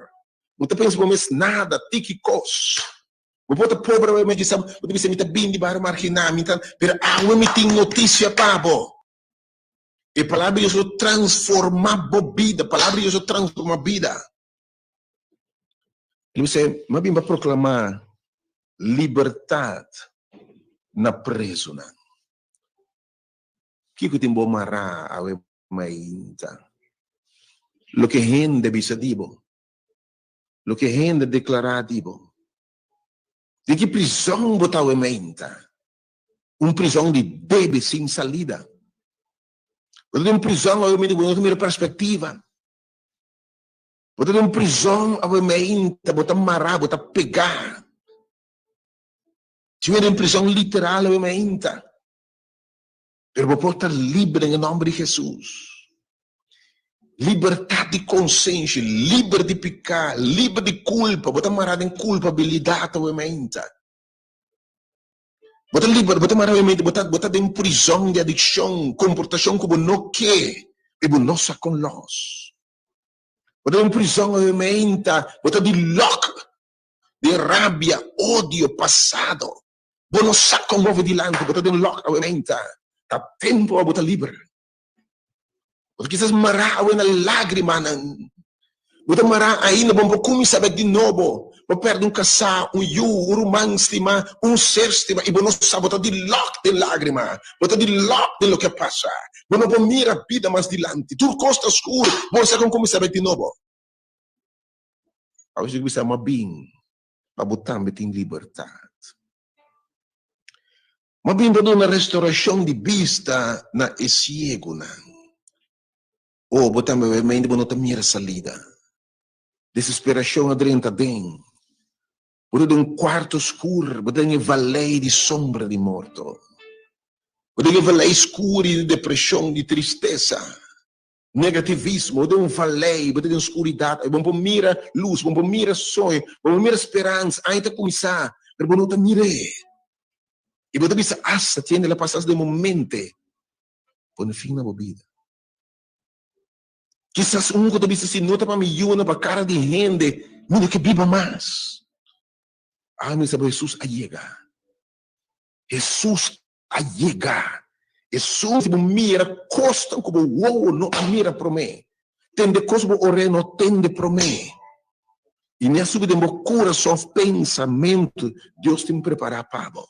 Você pensa momento nada, tikikos. Bota pobre, o imagem sabe, você bisa mita bindi para marginar, mita, pero awe me tem notícia pabo. E palavra de Deus transforma a vida, palavra de Deus transforma a vida. Ele disse, mas bem para proclamar liberdade na preso, não. Que tem bom marrar a mainta. Lo que gente bisa dibo. Lo que gente declara dibo. De que prisão botar a mainta? Prisão de bebê sem salida. Botar uma prisão a mainta com outra perspectiva. Botar uma prisão a mainta, botar marrar, botar pegar. Tiver uma prisão literal a mainta. Pero vou estar livre em nome de Jesus. Liberdade de consciência, livre de pecar, livre de culpa. Vou estar marado em culpabilidade, obviamente. Vou estar livre, vou estar marado vou estar em prisão de adicção, comportação como não quer, e vou não sair com nós. Vou estar em prisão, obviamente, vou estar de lock, de rabia, ódio, passado. Vou não sair com novo dilante, vou estar em lock, obviamente. Tá tempo a botar livre. Porque quizás mará na lágrima. Botar mará aí na bomba como sabe de novo. Vou perder casal, romance, ser estima. E não sabe botar de lock de lágrima. Botar de lock de lo que passa. Não vou mirar a vida mais dilante. Tu costa escuro. Você como sabe de novo. A gente bisa mabing. Para botar em liberdade. Mas bem para uma restauração de vista na cego, ou botamos a mente para não ter salida. Desesperação adrenta dentro. Por um quarto escuro, por uma valeia de sombra de morto. Por uma valeia escura de depressão, de tristeza, negativismo, por uma valeia, por uma escuridade. Vamos mirar luz, vamos mirar sonho, vamos mirar esperança. Ainda começar, mas não te mirei. E você bisa asa tiene la pasas de momento por fim na vida. Quizás que bisa se nota para mim uma para cara de gente, mira que viva mais. Ah, me sabe Jesus a llegar. Jesus a llegar. E só se mira costa como uou não mira para mim. Tende coisa o ore não tende para mim. E nessa subida mo coração pensamento Deus tem preparado para você.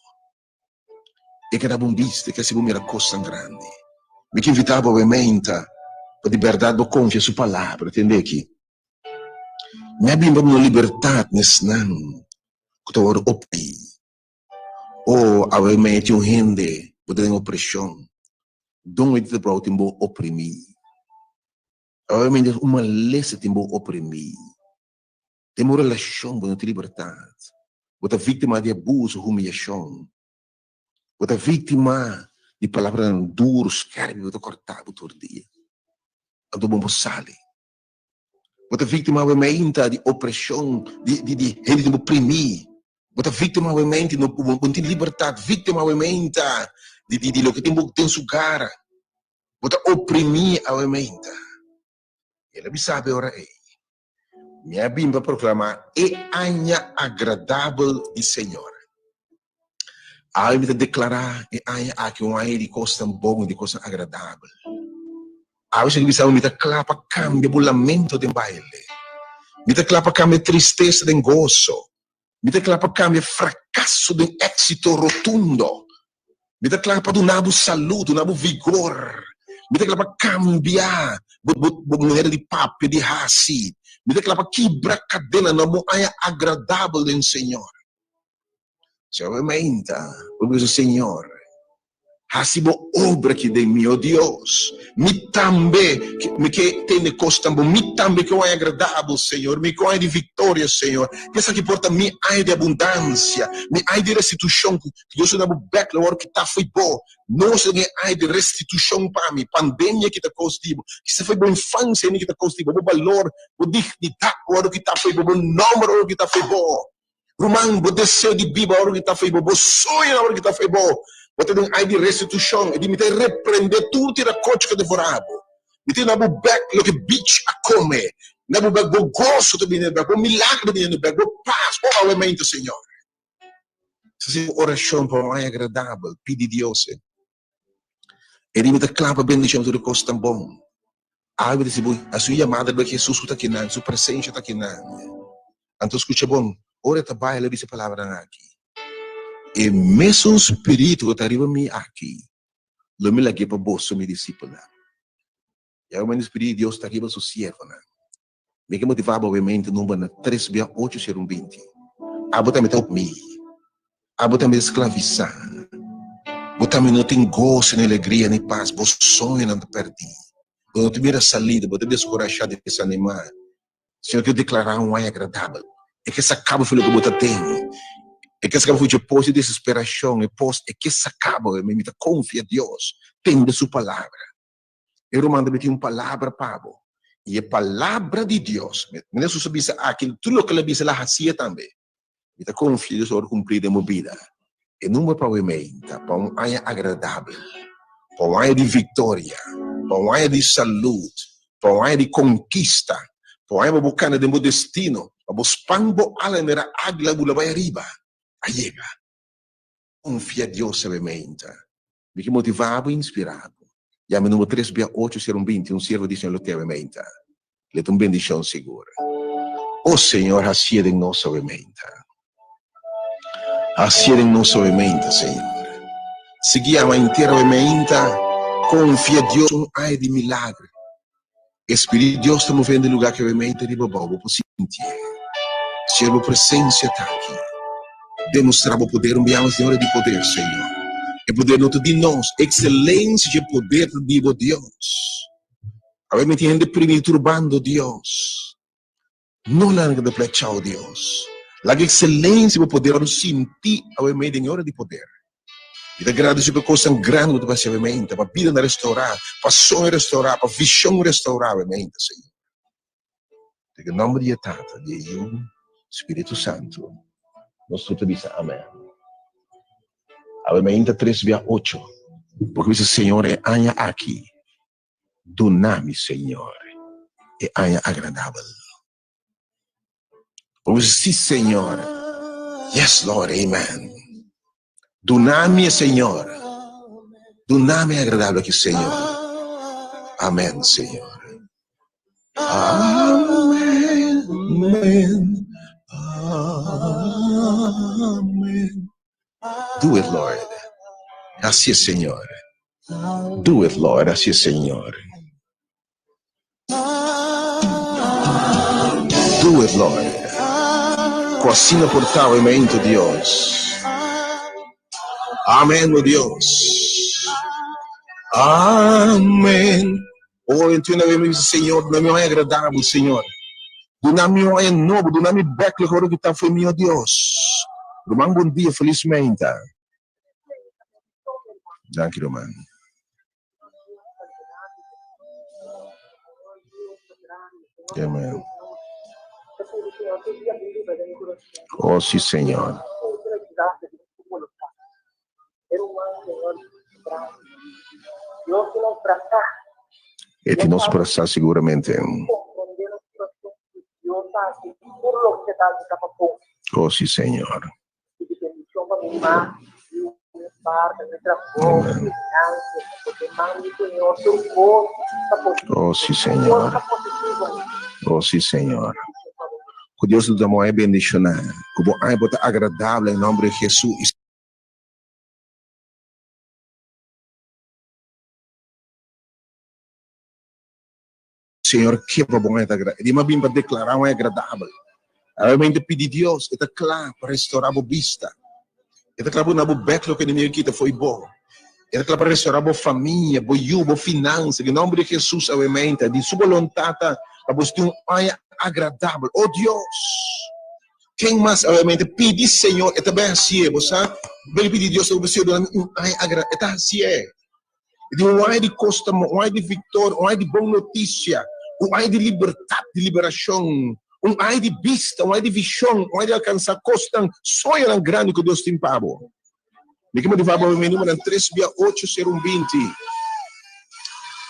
E que dá bom vista que se mira coisa grande. Me que invitava obviamente para de verdade eu confio sua palavra, entende aqui? Me abrimos uma liberdade nesse ano que eu opri. Ou obviamente um rende poder opressão. Don't it about timbo oprimir. Obviamente uma lesa timbo oprimir. Tem uma relação com a liberdade. Você é vítima de abuso, humilhação. Você é vítima de palavras duras, carne, você cortado todo dia. A do bom sale. Você é vítima, obviamente, de opressão, de oprimir. Você é vítima, obviamente, de liberdade. Vítima, obviamente, de lo que tem seu cara. Você oprimir, obviamente. Ele sabe ora é. Minha Bíblia proclama é anha agradável de Senhor. A Bíblia declarar é anha aqui um anha de coisa bom, de coisa agradável. A Bíblia me declara para cambia o lamento de baile. Me declara para cambia tristeza de gozo. Me declara para cambia fracasso de êxito rotundo. Me declara para donar saúde, donar vigor. Me declara para cambiar a maneira de papo, de raci. Me declara para quebrar cadena, não é agradável do Senhor. Obviamente, o Senhor, hasibo obra que de mim, oh Deus, me também, que tem costa, me também que é agradável, Senhor, me que é de vitória, Senhor, que essa que porta me há de abundância, me há de restituição, que Deus não é backlog que tá foi bom, não se há de restituição para mim, pandemia que tá costivo, que se foi boa infância que tá costivo, bom valor, boa dignidade, o que tá foi bom, número que tá foi bom, Romano, boa desejo de Bíblia, o que tá foi bom, boa sonho, o que tá foi bom. Você tem aí de restituição, e de me repreender tudo tira coche que devorado. Me tem na back lo que bitch a come. Na back bo gozo de vir back, bo milagre de vir back, bo paz, obviamente, Senhor. Se oração para mais agradável, pede Deus. E de me declara bendição tudo coisa tão bom. Aí você diz, a sua amada do Jesus está aqui na, sua presença está aqui na. Então escuta bom, ora trabalha, ele diz a palavra aqui. E mesmo espírito que arriba me aqui, lo me lagi para bolso me discípula. E o meu espírito de Deus está arriba sua serva, né? Me que motivava obviamente número 3:8:20. Abo também tá me. Abo também escravizar. Abo também não tem gozo, nem alegria, nem paz. Bo sonho não perdi. Quando tu mira salida, bo te descorajar de desanimar. Senhor, que eu declarar um ai agradável. É que essa acaba filho que você tem. É que essa acaba de pós de desesperação, é que essa acaba, me confia em Deus, tem de sua palavra. Eu mando me uma palavra para você. E a palavra de Deus, não se sabe aquilo tudo que ele diz lá assim também. Me confia em Deus para cumprir a minha vida. E não é para um ano agradável, para um ano de vitória, para um ano de saúde, para um ano de conquista, para um ano buscando de meu destino, para spambo ala nera águila bula vai arriba. Llega. Confia em Deus severamente. Me que motivado e inspirado. E a número 3:8:20, um servo disse loteamente. Le tem bendição segura. O Senhor, assim em nossa mente. Assim em nossa mente, Senhor. Segui a inteira mente. Confia em Deus, um ai de milagre. Espírito de Deus está movendo em lugar que a mente de bobo, por sentir. Servo presença está aqui. Demonstrar o poder, enviamos Senhor de poder, Senhor. E poder não de nós, excelência de poder de Deus. Obviamente, gente primeiro turbando Deus. Não lá de plechar Deus. La excelência de poder, eu senti, obviamente, em hora de poder. E te agradeço por coisa grande que você obviamente, para vida restaurar, para sonho restaurar, para visão restaurar, obviamente, Senhor. Em nome de Tata, de Espírito Santo. Nós te diz amém. Obviamente 3:8. Porque diz Senhor é anha aqui. Donami, Senhor. É anha agradável. Porque diz sim, Senhor. Yes, Lord, amen. Donami, Senhor. Duname agradable aqui, Senhor. Amém, Senhor. Amém. Amém. Amém. Do it, Lord. Assim, Senhor. Do it, Lord. Assim, Senhor. Do it, Lord. Cocina por tal elemento, Deus. Amém, meu Deus. Amém. Oh, então eu Senhor, não me é agradável, Senhor. Do nome é novo, do nome becle que está foi meu Deus. Romano, bom dia, felizmente. Danke, Romano. Amém. Oh, sim, Senhor. E ti nos abraçar seguramente. Oh, sim, Senhor. Amém. Oh, sim, Senhor. Oh, sim, Senhor. Que Deus nos dê uma bendição. Que bom é botar agradável em nome de Jesus. Senhor, que bom é agradável. Ele me vai declarar um agradável. Realmente pedir Deus, está claro para restaurar a vista. Está claro para o beco que o inimigo aqui foi bom. Está claro para restaurar a família, a finança. Em nome de Jesus, realmente, de sua vontade, para você um dia agradável. Oh Deus, quem mais realmente pedir Senhor, é também assim, você vai pedir Deus, você um dia agradável. É assim. De um dia de costa, um dia de vitória, um dia de boa notícia, um dia de liberdade, de liberação. Um ai de vista, um ai de visão, um ai de alcançar costa, sonho tão grande que Deus tem para você. Me chama de favor, meu número é 3680120.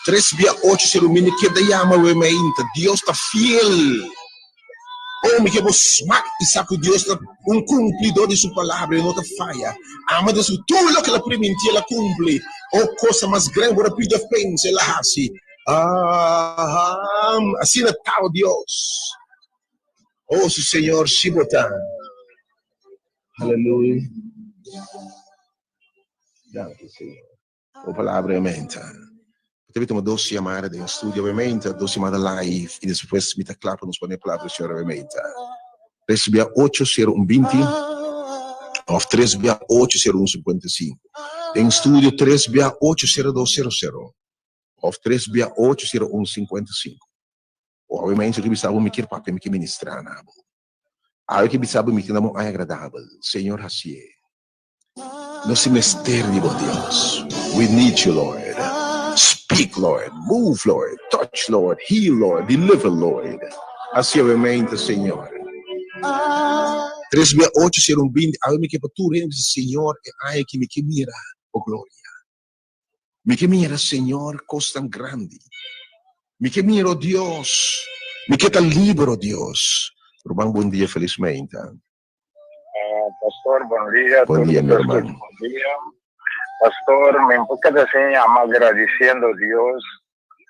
3680120, que daí ama o mente. Deus está fiel. Oh, me chama smack e sabe que Deus está cumpridor de sua palavra e não está falha. Ama Deus, tudo que ela prometeu, ela cumpre. Oh, coisa mais grande, agora pede pensa, ela hace. Assim é tal Deus. Oh, sim, Senhor, se botar. Aleluia. Danke, Senhor. O palavra aumenta. Teve uma doce chamada de estúdio, aumenta, doce chamada live, e depois me está claro para nos pôr a palavra do Senhor, aumenta. 3680120, ou 3680155. Em estúdio, 3680200, ou 3680155. Obviamente, que precisava me querer para me ministrar, não. Aí que precisava me querer muito agradável. Senhor, assim é. Nosso mistério, Deus. We need you, Lord. Speak, Lord. Move, Lord. Touch, Lord. Heal, Lord. Deliver, Lord. Assim é, Senhor. 3680120. Aí me queira tu, Senhor, ai que me mira, oh glória. Me que mira, Senhor, costa grande. Me que mira, oh Deus. Me que tá livre, oh Deus. Romano, bom dia, felizmente. Pastor, bom dia. Bom dia, meu irmão. Bom dia. Pastor, me empuja assim, agradecendo a Deus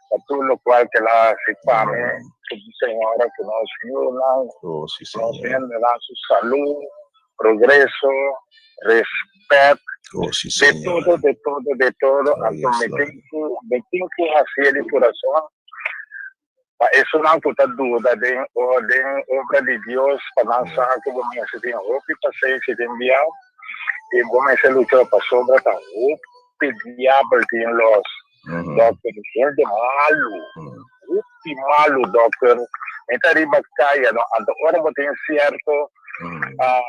por tudo o qual que ela se para mim, Senhora, que nos una, Oh, sí, nos Señor. da su salud, progreso, respeto, Oh, sí, de Señor. todo, Oh, hasta yes, me tengo que hacer de corazón. Isso não está dúvida de obra de Deus para lançar que você tem roupa para ser enviado e você lutar para sobra tá roupa diabo tem los doctor gente malo malo doctor então riba caia no a hora você tem certo a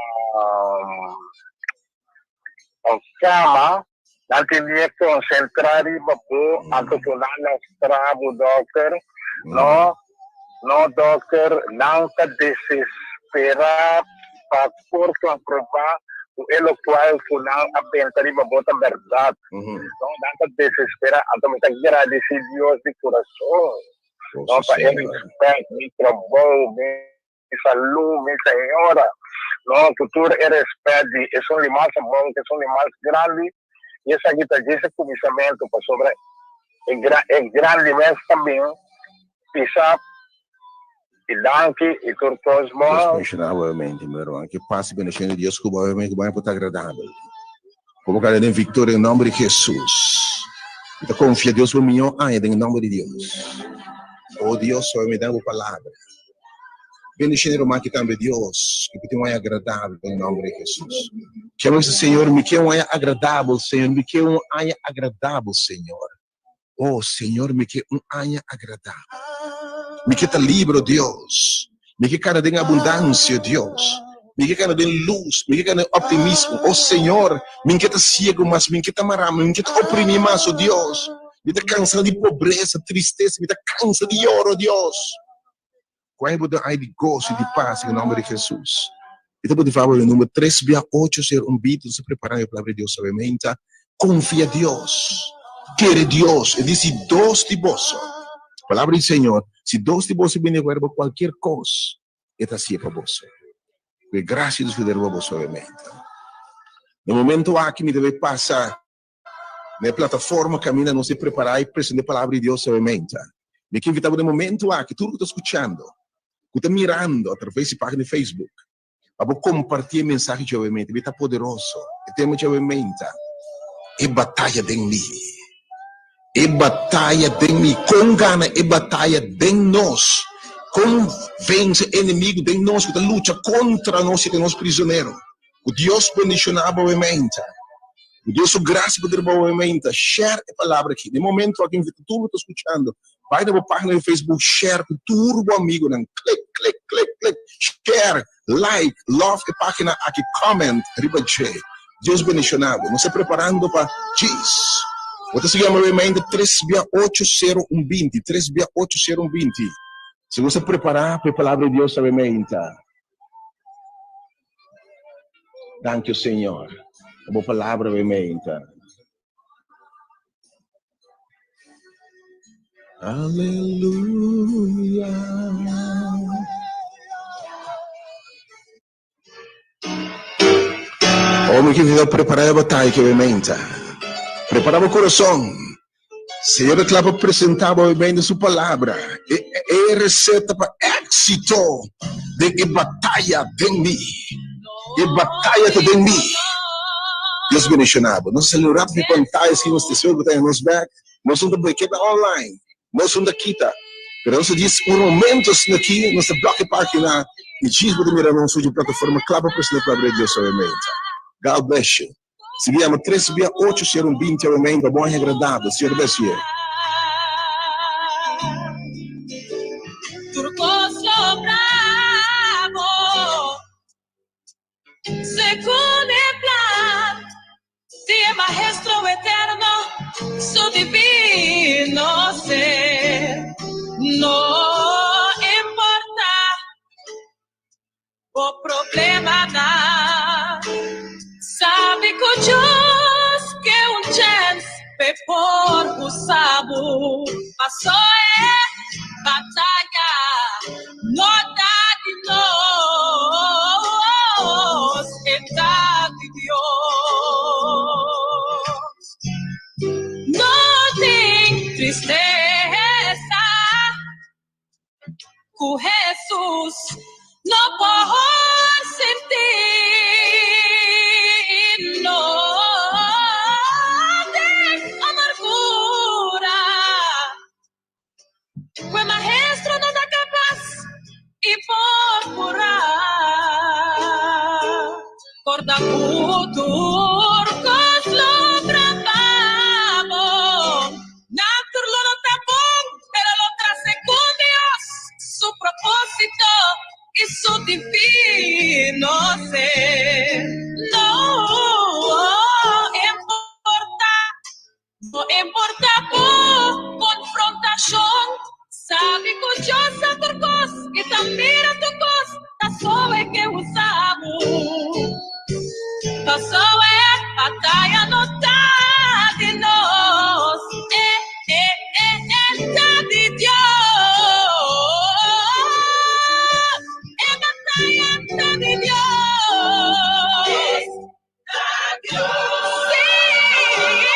cama não tem que concentrar riba por a totalidade trabo doctor no, doctor, não te desesperar para comprovar o qual final apenas riba bota verdade. Não te desesperar, então me agradecer Deus de coração. Não para ele respeito, me trabalho, me saúde, me senhora. Não, futuro é respeito, é um mais bom, que são mais grande. essa aqui está esse comissamento para sobre é grande mesmo também, pisar e danke e tortos Deus mencionar obviamente, meu irmão, que passe bem de Deus, que obviamente vai para agradável. Como cada em vitória em nome de Jesus. Então confia em Deus por mim, em nome de Deus. Oh Deus, só me dá uma palavra. Bendicionar irmão que também Deus, que tem um agradável em nome de Jesus. Que o Senhor me quer um agradável, Senhor, me quer um agradável, Senhor. Oh Senhor, me quer um agradável. Me quer livre, Deus. Me quer cara de abundância, Deus. Me quer cara de luz, me quer cara de optimismo. Oh Senhor, me quer cego, mas me quer marama, me quer oprimir mais, oh Deus. Me quer cansado de pobreza, tristeza, me quer cansado de ouro, Deus. Quando há de gozo e de paz em nome de Jesus. Então, por favor, o número 368 ser um bito, se preparar para a palavra de Deus, obviamente. Confia em Deus. Quer Deus. Ele disse, dois de vós. Palavra do Senhor. Se dois de vós vêm para qualquer coisa, é assim para vós. Porque graças a Deus que der para vós, obviamente. No momento aqui, me deve passar na plataforma, caminha, não se preparar e apresentar a palavra de Deus, obviamente. Me que invitava no momento aqui, tudo que estou escutando. Que está mirando através da página de Facebook, vou compartilhar a mensagem de obviamente, está poderoso, e temos de obviamente, é batalha de mim, com gana, é batalha de nós, com vence inimigo de nós, que luta contra nós e de nós prisioneiros, o Deus bendicionava obviamente, o Deus o graça poder obviamente, share a palavra aqui, no momento aqui, tudo que estou escutando, vai na página do Facebook, share com turbo amigo, click, share, like, love a página aqui, comment, ribache. Deus bendicionado. Não se preparando para Jesus. Você se chama remainder 3680120, 3680120. Se você preparar para a palavra de Deus, remainder. Thank you, Senhor. A boa palavra, remainder. Aleluia. Homem que veio preparar a batalha que aumenta. Preparava o coração. Senhor, que lá para apresentar obviamente sua palavra. É receita para êxito de batalha de mim. E batalha de mim. Deus bendicionado. Nós celebramos de pantalla assim, nós temos que nos back. Nós somos da equipe online. Nós somos daqui, tá? Pero nós diz momentos aqui, nós bloco a página e Jesus de mirar não de plataforma claro para a palavra de Deus obviamente. God bless you. Seguimos 3680120 obviamente, bom e agradável. Senhor bless you. Turcoso bravo, segundo plan, de maestro eterno, su divino ser. No importa o problema nada, sabe que Deus que um chance por o sabo passou batalha, nota de nós, eta de Deus. Não tem tristeza, com Jesus não pode sentir, não tem amargura. O maestro não dá capaz e por curar. Corda turcos lo bravamos. Naturlo no está bom, pero lo trace con Dios. Su propósito y su divino ser. No importa por confrontación. Sabe que Deus é turcos e também é turcos. Passou é que usamos. Passou é batalha não tá de nós. Tá de Deus. É batalha tá de Deus. Sim.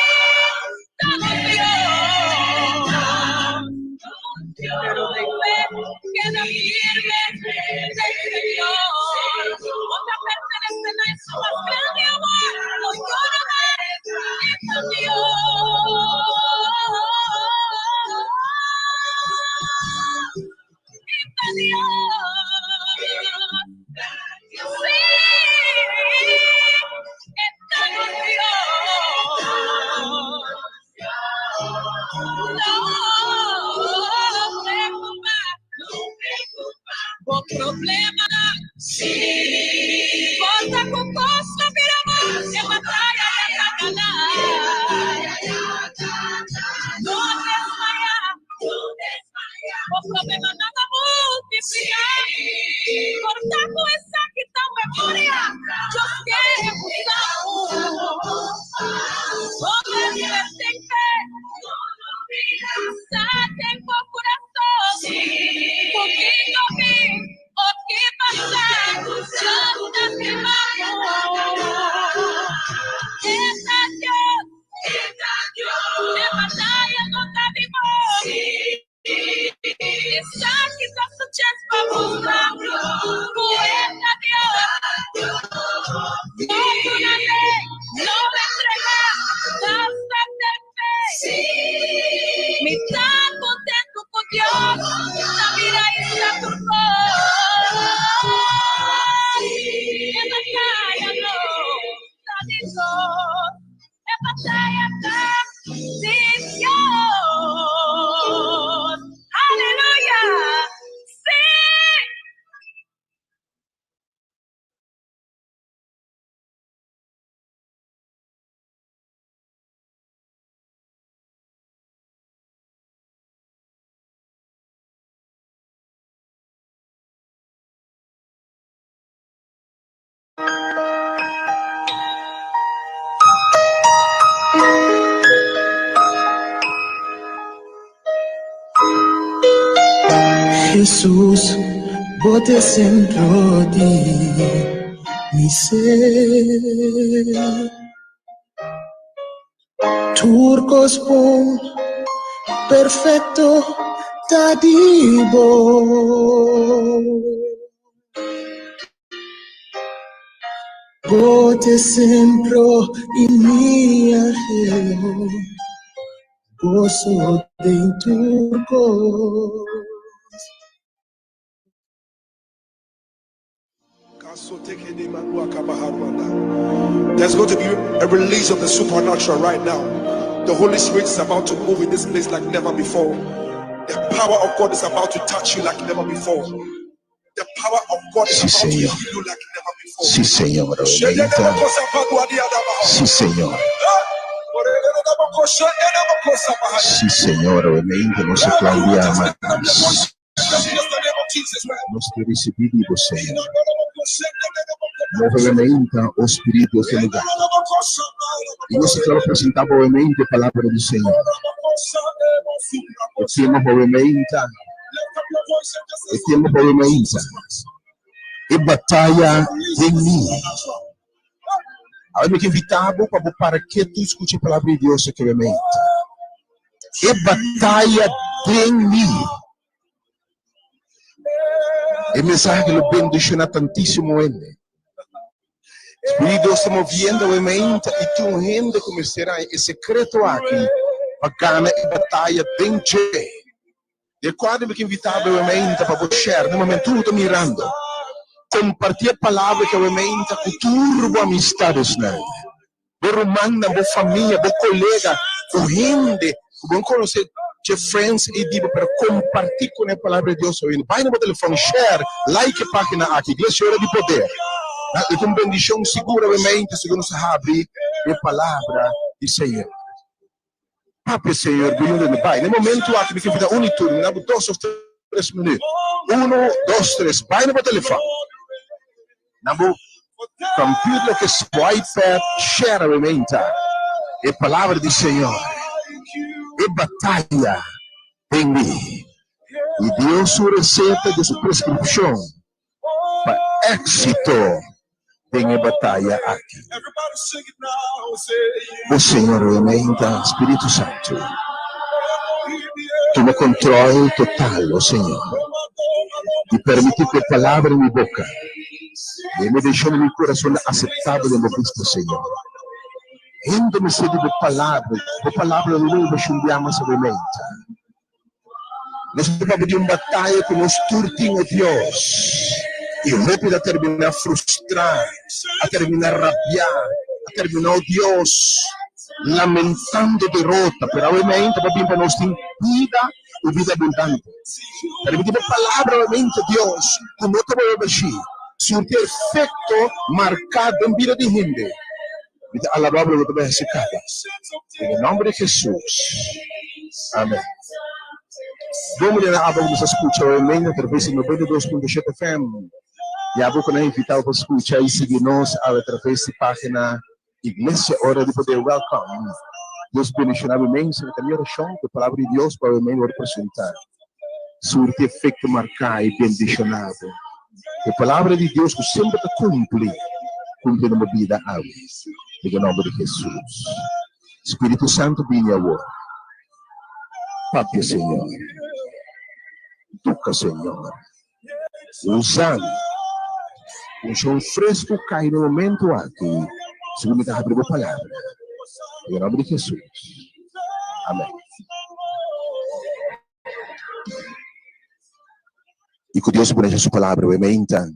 Hallelujah. Sí. Jesús, bote centro de mi ser. Turcos pon perfecto tadibo. Bote centro y mi ajeo. Gozo de turco. There's going to be a release of the supernatural right now. The Holy Spirit is about to move in this place like never before. The power of God is about to touch you like never before. The power of God is about to heal you like never before. Sí, Señor, aumenta. Sí, Señor. Sí, Señor, aumenta nossa Claudia mais. Nós te recebemos, Senhor. Movimenta o Espírito deste lugar. E nós quero apresentar movimento a palavra do Senhor. O tema movimenta. O tema movimenta. E batalha em mim. Agora me invitava para que tu escute a palavra de Deus aqui movimenta. E batalha em mim. E mensagem que lo bendicionar tantíssimo ele. Espírito Deus está movendo a mente e tu gente começará em secreto aqui para ganhar a batalha dentro. E quando me invitava a mente para você, no momento tu está mirando, compartilhar a palavra que a mente com turbo amistades nele. Boa manda, boa família, boa colega, boa gente, bom conhecer de friends e digo para compartilhar com a palavra de Deus. Vai no telefone, share, like a página aqui, Igreja Hora de Poder. E com bendição seguramente, segundo se abre a palavra do Senhor. Papi, Senhor, bem-vindo no Pai. No momento aqui, me convida um turno, me dá 2 ou 3 minutos. 1, 2, 3, vai no telefone. Na computer que swipe, share a mente. A palavra do Senhor. E batalha em mim. E Deus sua receita de sua prescrição para êxito em a batalha aqui. O Senhor aumenta, Espírito Santo. Toma controle total, o Senhor. E permite que a palavra em minha boca e me deixou no meu coração aceitável em vista, Senhor. Indo-me sede de palavra do novo chumbiamos sobre mente. Nós estamos de uma batalha que nos turtim a Deus. E rápido a terminar frustrar, a terminar rabiar, a terminar Deus lamentando derrota. Pero obviamente para nós tem vida e vida abundante. Permite a palavra obviamente Deus, como não te voy a decir, surte efecto marcado em vida de gente. A palavra do Deus se cada. Em nome de Jesus. Amém. Vamos lá, vamos escutar obviamente através do 92.7 FM. E a boca não invitava para escutar e seguir-nos através da página Igreja Hora de Poder. Welcome. Deus bendicionar imenso na caminhada chão, que a palavra de Deus para o meio representar. Surte efeito marcar e bendicionado. A palavra de Deus que sempre cumpre numa vida água. Em nome de Jesus. Espírito Santo, venha agora. Papi, Senhor. Toca, Senhor. Usando. Um chão fresco cai no momento aqui. Segundo a abre a palavra. Em nome de Jesus. Amém. E que Deus bendiga sua palavra, aumenta.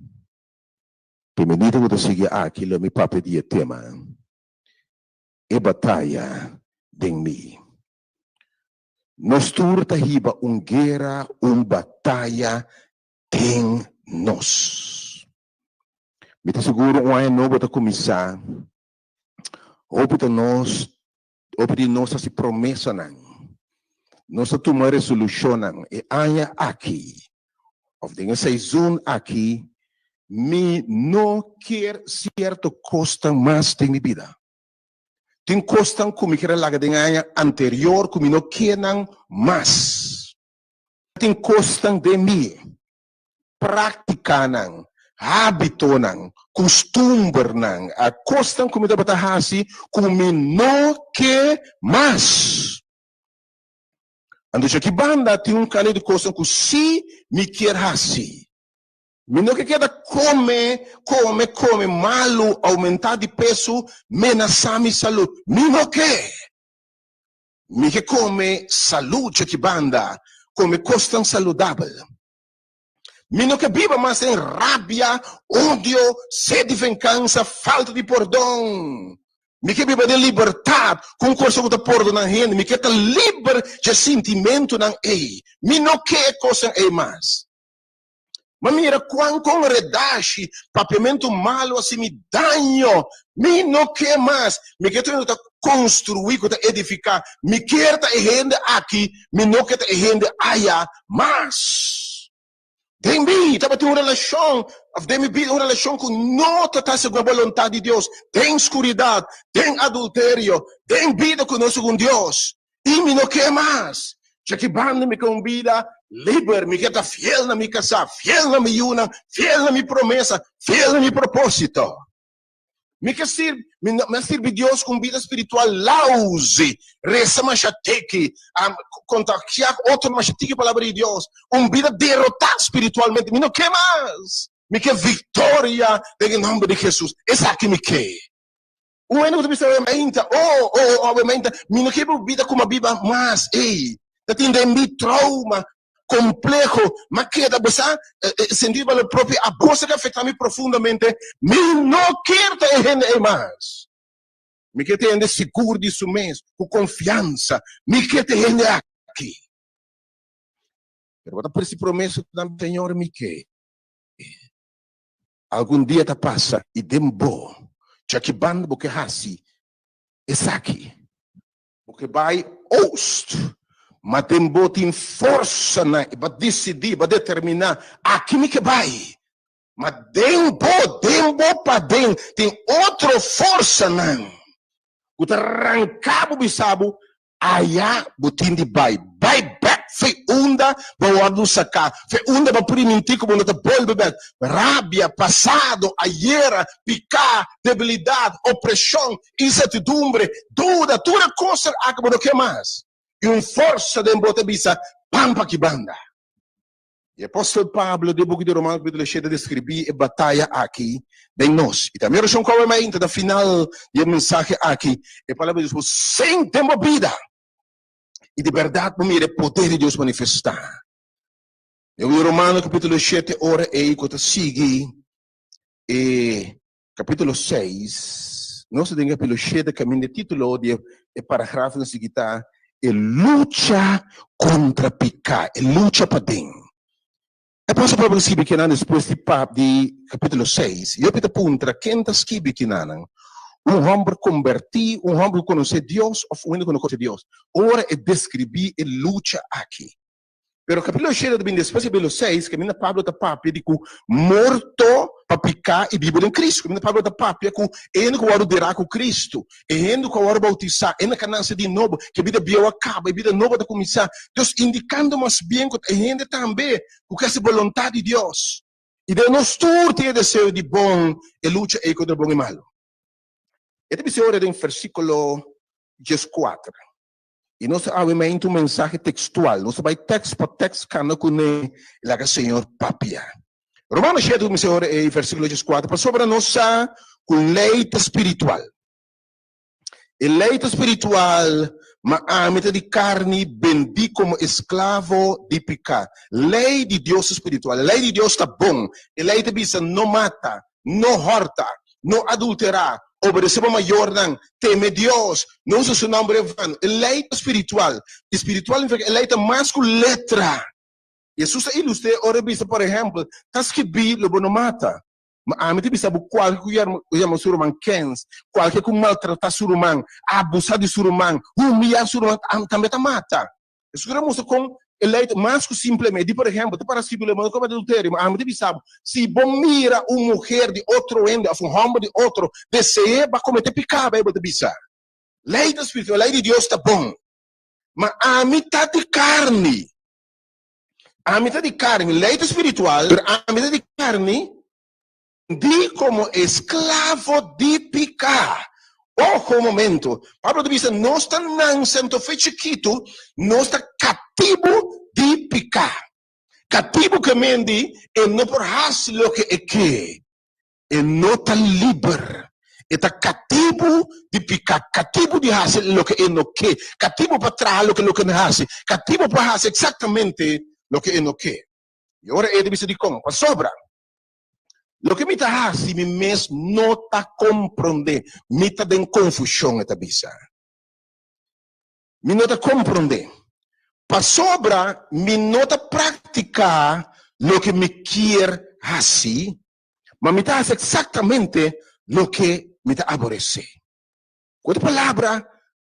medida que eu sigo aquilo, me papo de tema. E batalha de mim. Nós turta hiba guerra, batalha tem nós. Me te seguro ano bota começar. Obita nós se promessa não. Nós tomar resolução não. E anya aqui. Of dingen seizoen aqui. Me não quer certo costa mais de minha vida. Tem costan como que era lá de anya anterior como não querem mais. Tem costan de mim. Prática não. Hábito não. Costumbre não. A costan como da batahasi como não quer mais. Ando já que banda tem cano de costan que se me quer hasi. Me não que queda come malo, aumentar de peso, menaçar minha saúde. Me não quer. Me que come saúde que banda, come costan saudável. Me não que viva mais em rabia, ódio, sede de vingança, falta de perdão. Me que viva de liberdade, com coisa que perdão na gente. Me que tá livre de sentimento não é. Me não quer coisa é mais. Mas mira, quando com redache, papiamento malo, assim, me danho, me não quer mais, me quer construir, edificar, me quer rende aqui, me não quer rende allá, mas, tem mim, tá batendo uma relação que não está segundo a vontade de Deus, tem escuridade, tem adultério, tem vida conosco com Deus, e me não quer mais, já que banda me convida, livre, me quer fiel na minha casa, fiel na minha una, fiel na minha promessa, fiel na minha propósito. Me quer servir Deus com vida espiritual, lause, reza machateque, contagiar outro machateque a palavra de Deus, vida derrotada espiritualmente, me não quer mais. Me quer vitória em nome de Jesus. Essa aqui me quer. O ano que você obviamente, me não quer vida como a Bíblia, mas, tem mi trauma complexo, mas que da pessoa sentir a própria a bolsa que afeta-me profundamente, me não quer ter mais. Me quer ter seguro disso mesmo, com confiança, me quer ter aqui. Mas por esse promessa do Senhor me quer. Algum dia te passa e dembo, já que bando porque hasi, essa aqui, porque vai oust. Mas tem força para decidir, para determinar aqui me que vai. Mas tempo para dentro tem outra força não. O arrancabo bisabo, aí botin de vai back, foi onda para o sacar, foi onda para primitir como não te pode beber. Rábia, passado, ayer, picar, debilidade, opressão, incertidumbre, dúvida, toda coisa acabou do que mais. E força de embota bisa, pampa que banda. E o apóstolo Pablo, de book de Romanos, capítulo 7, descrever a batalha aqui de nós. E também eu como ainda no final do mensagem aqui, a palavra de Deus, sem tempo vida. E de verdade, para mim, é o poder de Deus manifestar. Eu em Romanos, capítulo 7, ora e quando sigue, capítulo 6, nós temos capítulo 7, caminho de título, de parágrafo na seguinte, é luta contra pecar, é luta para dentro. É posso para você que não depois de capítulo 6, eu pedi puntra quem está escrevendo que não, homem convertir, homem conhecer Deus ou um não conhecer Deus. Ora é descrever a luta aqui. Pero capítulo 7 também depois de capítulo 6, que Pablo está papi de que morto para pecar e viver em Cristo. Que Pablo está papi com ele que o dirá com Cristo, ele que o bautizar, ele que nasce de novo, que a vida bio acaba, a vida nova da começar. Deus indicando mais bem que a gente também, porque essa vontade de Deus. E de nós todos tem desejo de bom e luta contra bom e malo. Este episódio é em versículo 14. E nós obviamente mensagem textual. Nós vai texto por texto, cano com ele, lá que o Senhor papia. Romanos 7, versículo 14, para sobre a nossa com leite espiritual. E leite espiritual, a meta de carne, bendi como escravo de pecar. Lei de Deus espiritual. A lei de Deus está bom. A lei de Deus não mata, não horta, não adulterar, obedecer para maior, não teme Deus, não usa seu nome vano. Eleita espiritual, eleita mais com letra. Jesus ilustra, ora, por exemplo, tá escrito, não mata. Mas te bisa qualquer que surumang kens, qualquer que maltrata surumang, abusar de surumang, humilhar surumang, também tá mata. Isso que mostra com eleito mais que simplesmente, por exemplo, para se problema como adultério, mas te bisa, se bom mira uma mulher de outro ende, um homem de outro, deseja para cometer pecado, te bisa. Lei do Espírito, lei de Deus está bom, mas a metade de carne, lei espiritual, a metade de carne di como esclavo de pecar. Ojo un momento. Pablo dice, no está nascendo fe chiquito, no está cativo de pecar. Cativo que mendi, e no por hacer lo que é que. E no está libre. Está cativo de pecar. Cativo de hacer lo que é no que. Cativo para traer lo que não hace. Cativo para hacer exactamente lo que é no que. E agora ele dice de como? Para sobra. Lo que me está assim, me mesmo não está compreendendo, me está em confusão esta bisa. Me não está compreendendo. Para sobra, me não está praticar lo que me quer assim, mas me está exatamente lo que me está aborrecer. Com outra palavra,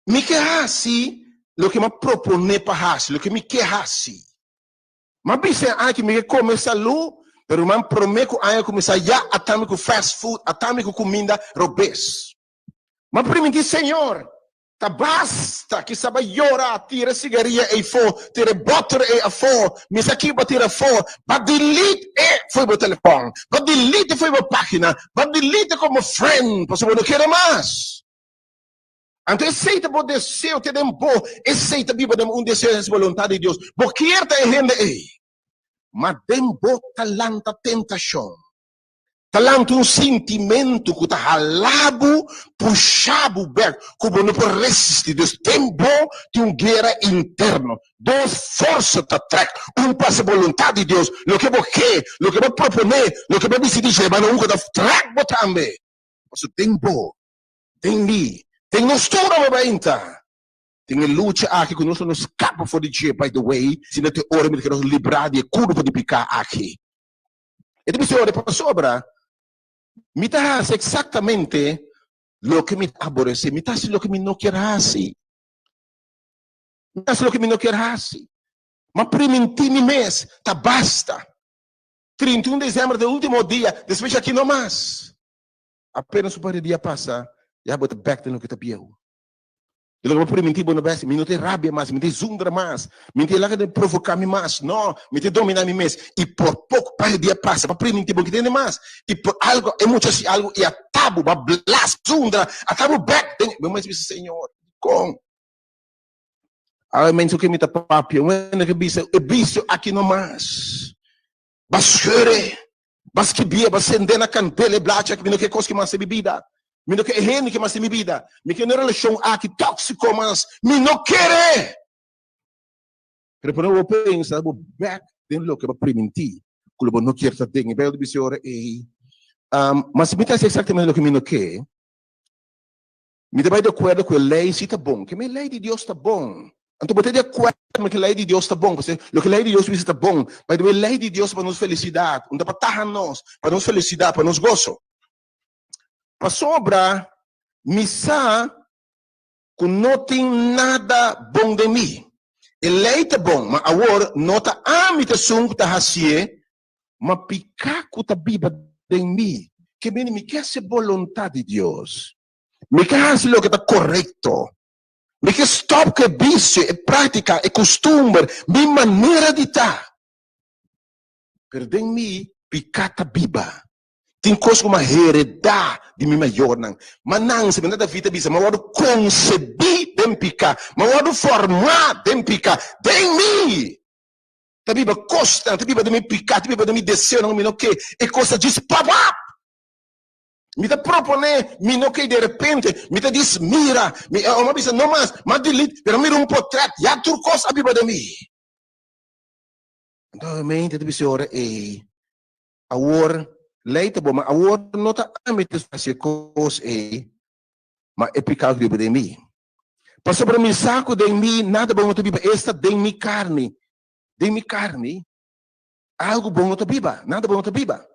me quer assim, lo que me propone para assim, lo que me quer assim. Mas bisa que me quer comer saúde. Pero man prometo a começar já a com fast food, a com comida robês. Mas permitir, Senhor, tá basta que sabe llorar, tira cigarrilha e for, tira butter e a for, me aqui para tirar for, para delete e foi para o telefone, para delete foi para a página, para delete como friend, porque você não quer mais. Então, aceita o desejo, te dem bom, aceita a Bíblia, um desejo de vontade de Deus, porque está errando aí. Mas dembo talanta tentação. Talanta um sentimento que está halado, puxado, como não pode resistir. Deus tempo de uma guerra interna. Duas forças te atracam. Um passa a vontade de Deus. O que você proponer, o que você decidir, mas não que te trago também. Mas o tempo, tem mim, tem nós toda a venta. Tem luta aqui que nós não escapa for de dia, by the way, se não tem hora que nós livrar de curva de picar aqui. E depois olha para sobra, me dá exatamente o que me aborrece, me dá o que me não quer assim. Me dá o que me não quer assim. Mas primeiro mês, tá basta. 31 de dezembro do último dia, depois aqui não mais. Apenas o par de dia passa, já bota back no que tá pior. Eu não vou mentir, me não tem rabia mais, me tem zundra mais, me tem lá de provocar-me mais, não, me tem dominar-me mais. E por pouco, para o dia passa, para mentir, porque tem mais. E por algo, é muito assim, algo, e a tabu, a blas, zundra, a tabu back, meu mãe disse, Senhor, com. A mãe que me está papi, que bicho aqui não mais. Basure, basquibia, bascender na cantela, e blacha, que não quer coisa que mais bebida. Me não quer rende que mais tem vida. Me quer relação aqui tóxico, mas me não quer. Pero quando eu penso, eu back dentro do que eu permitir, quando eu não quero fazer, eu vou dizer ora mas me está exatamente o que me não quer. Me está de acordo com a lei se está bom, que a lei de Deus está bom. Então você de acordo com que a lei de Deus está bom, porque o que a lei de Deus está bom, mas a lei de Deus para nos felicidade, não para estar nós, para nos felicidade, para nos gozo. Para sobra, missa, que não tem nada bom de mim. Ele é bom, mas agora, não está a imitação que está assim, mas picar que está viva de mim, que me quer ser vontade de Deus. Me quer fazer o que está correto. Me quer stop que vício, é prática, é costume, minha maneira de estar. Pero de mim, picar está viva. Tem coisa como heredar de mim maior, não. Mas não, se me dá vida, mas eu concebi de picar, mas eu formar de picar, de mim. Tá viva costa, tá viva de me picar, tá viva de me descer, não me não que, é coisa de pop up. Me dá proponer, me não que de repente, me dá diz, mira, uma vez não mais, mas delete, pero mira portrait, já tu coisa viva de mim. Então, mente de senhora, agora, Leite bom, mas agora não tá amites fazer coisas mas é pecado de mim. Passou para mim saco de mim, nada bom na Bíblia. Esta de mim carne. De mim carne. Algo bom na Bíblia. Nada bom na Bíblia.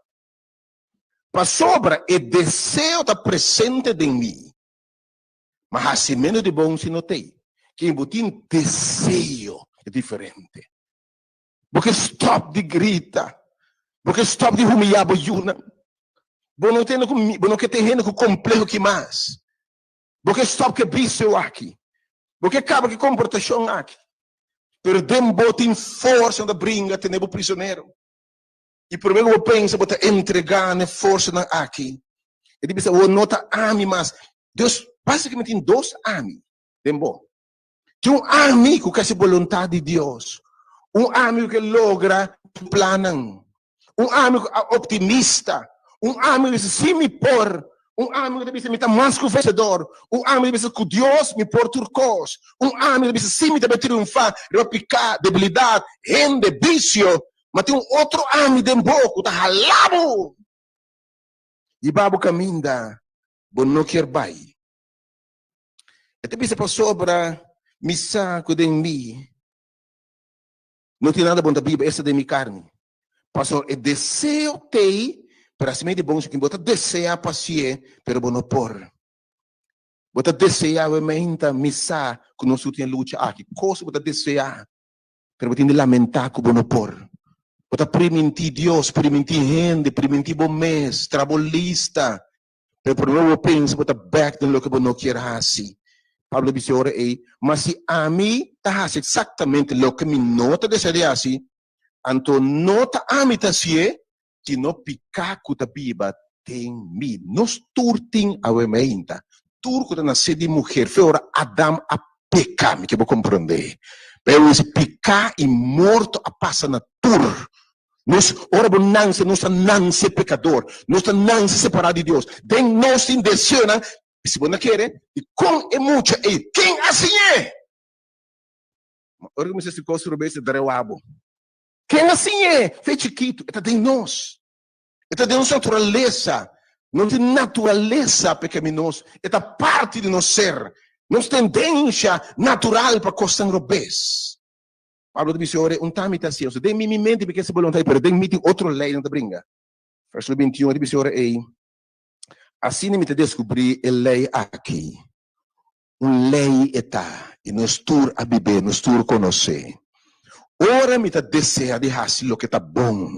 Passou para o desejo está presente em mim. Mas assim menos de bom se notei. Quem tem desejo é diferente. Porque stop de grita. Porque stop de humilhar boiuna. Bom não tem não que terreno com complexo que mais. Porque stop que vício aqui. Porque acaba que comportação aqui. Perdemos tem força da brinca, temos prisioneiro. E por meio eu penso, botar entregar a força na aqui. Ele diz, eu nota ame, mas Deus basicamente tem dois ame. Tem um amigo que é a vontade de Deus. Um amigo que logra planos. Um amigo optimista. Um amigo que se me por. Um amigo que diz, me está mais que vencedor. Um amigo que diz, que Deus me por turcos. Um amigo que diz, sim, me deve triunfar. Repicar, debilidade, rende, vício. Mas tem um outro amigo de boca, tá ralado. E babo caminha, bom não quer vai. Até pensa para sobra, me saco de mim. Não tem nada bom da Bíblia, essa de minha carne. Pastor, é desejo tem, para assim de bom, que bota desejar paciência, pero bom não por. Bota desejar, realmente, missa, que não se tem luta aqui. Coisa bota desejar, pero bota lamentar que bom não por. Bota permitir Deus, permitir gente, permitir bom mês, trabalhista. Pero por novo pensa, bota back no que bom não quer assim. Pablo disse, ora, mas se a mim está exatamente o que me nota desejar assim, então nota a mim está assim, que não picaco da Bíblia tem mim. Nós turtim a emenda. Turco da nascer de mulher, foi ora Adam a pecar, me que vou compreender. Pero esse picar e morto a passa na tur. Nós, ora, nossa não pecador, nossa não separado de Deus. Den nós indeciona, se você não quer, e com é muito, e quem assim é? Ora, como se construir esse drewabo. Quem assim é? Fez chiquito, é de nós. É de nossa natureza. Não tem natureza pecaminosa, é da parte de nós ser. Nossa tendência natural para coisas robês. Pablo disse, ora, tamita assim, de mim mente porque essa vontade, pero de mim tem outra lei não te brinca. Verso 21, ele disse, ora, assim me te descobri a lei aqui. Uma lei está, e nós tur a viver, nós tur conhecer. Ora me te deseja de fazer o que está bom.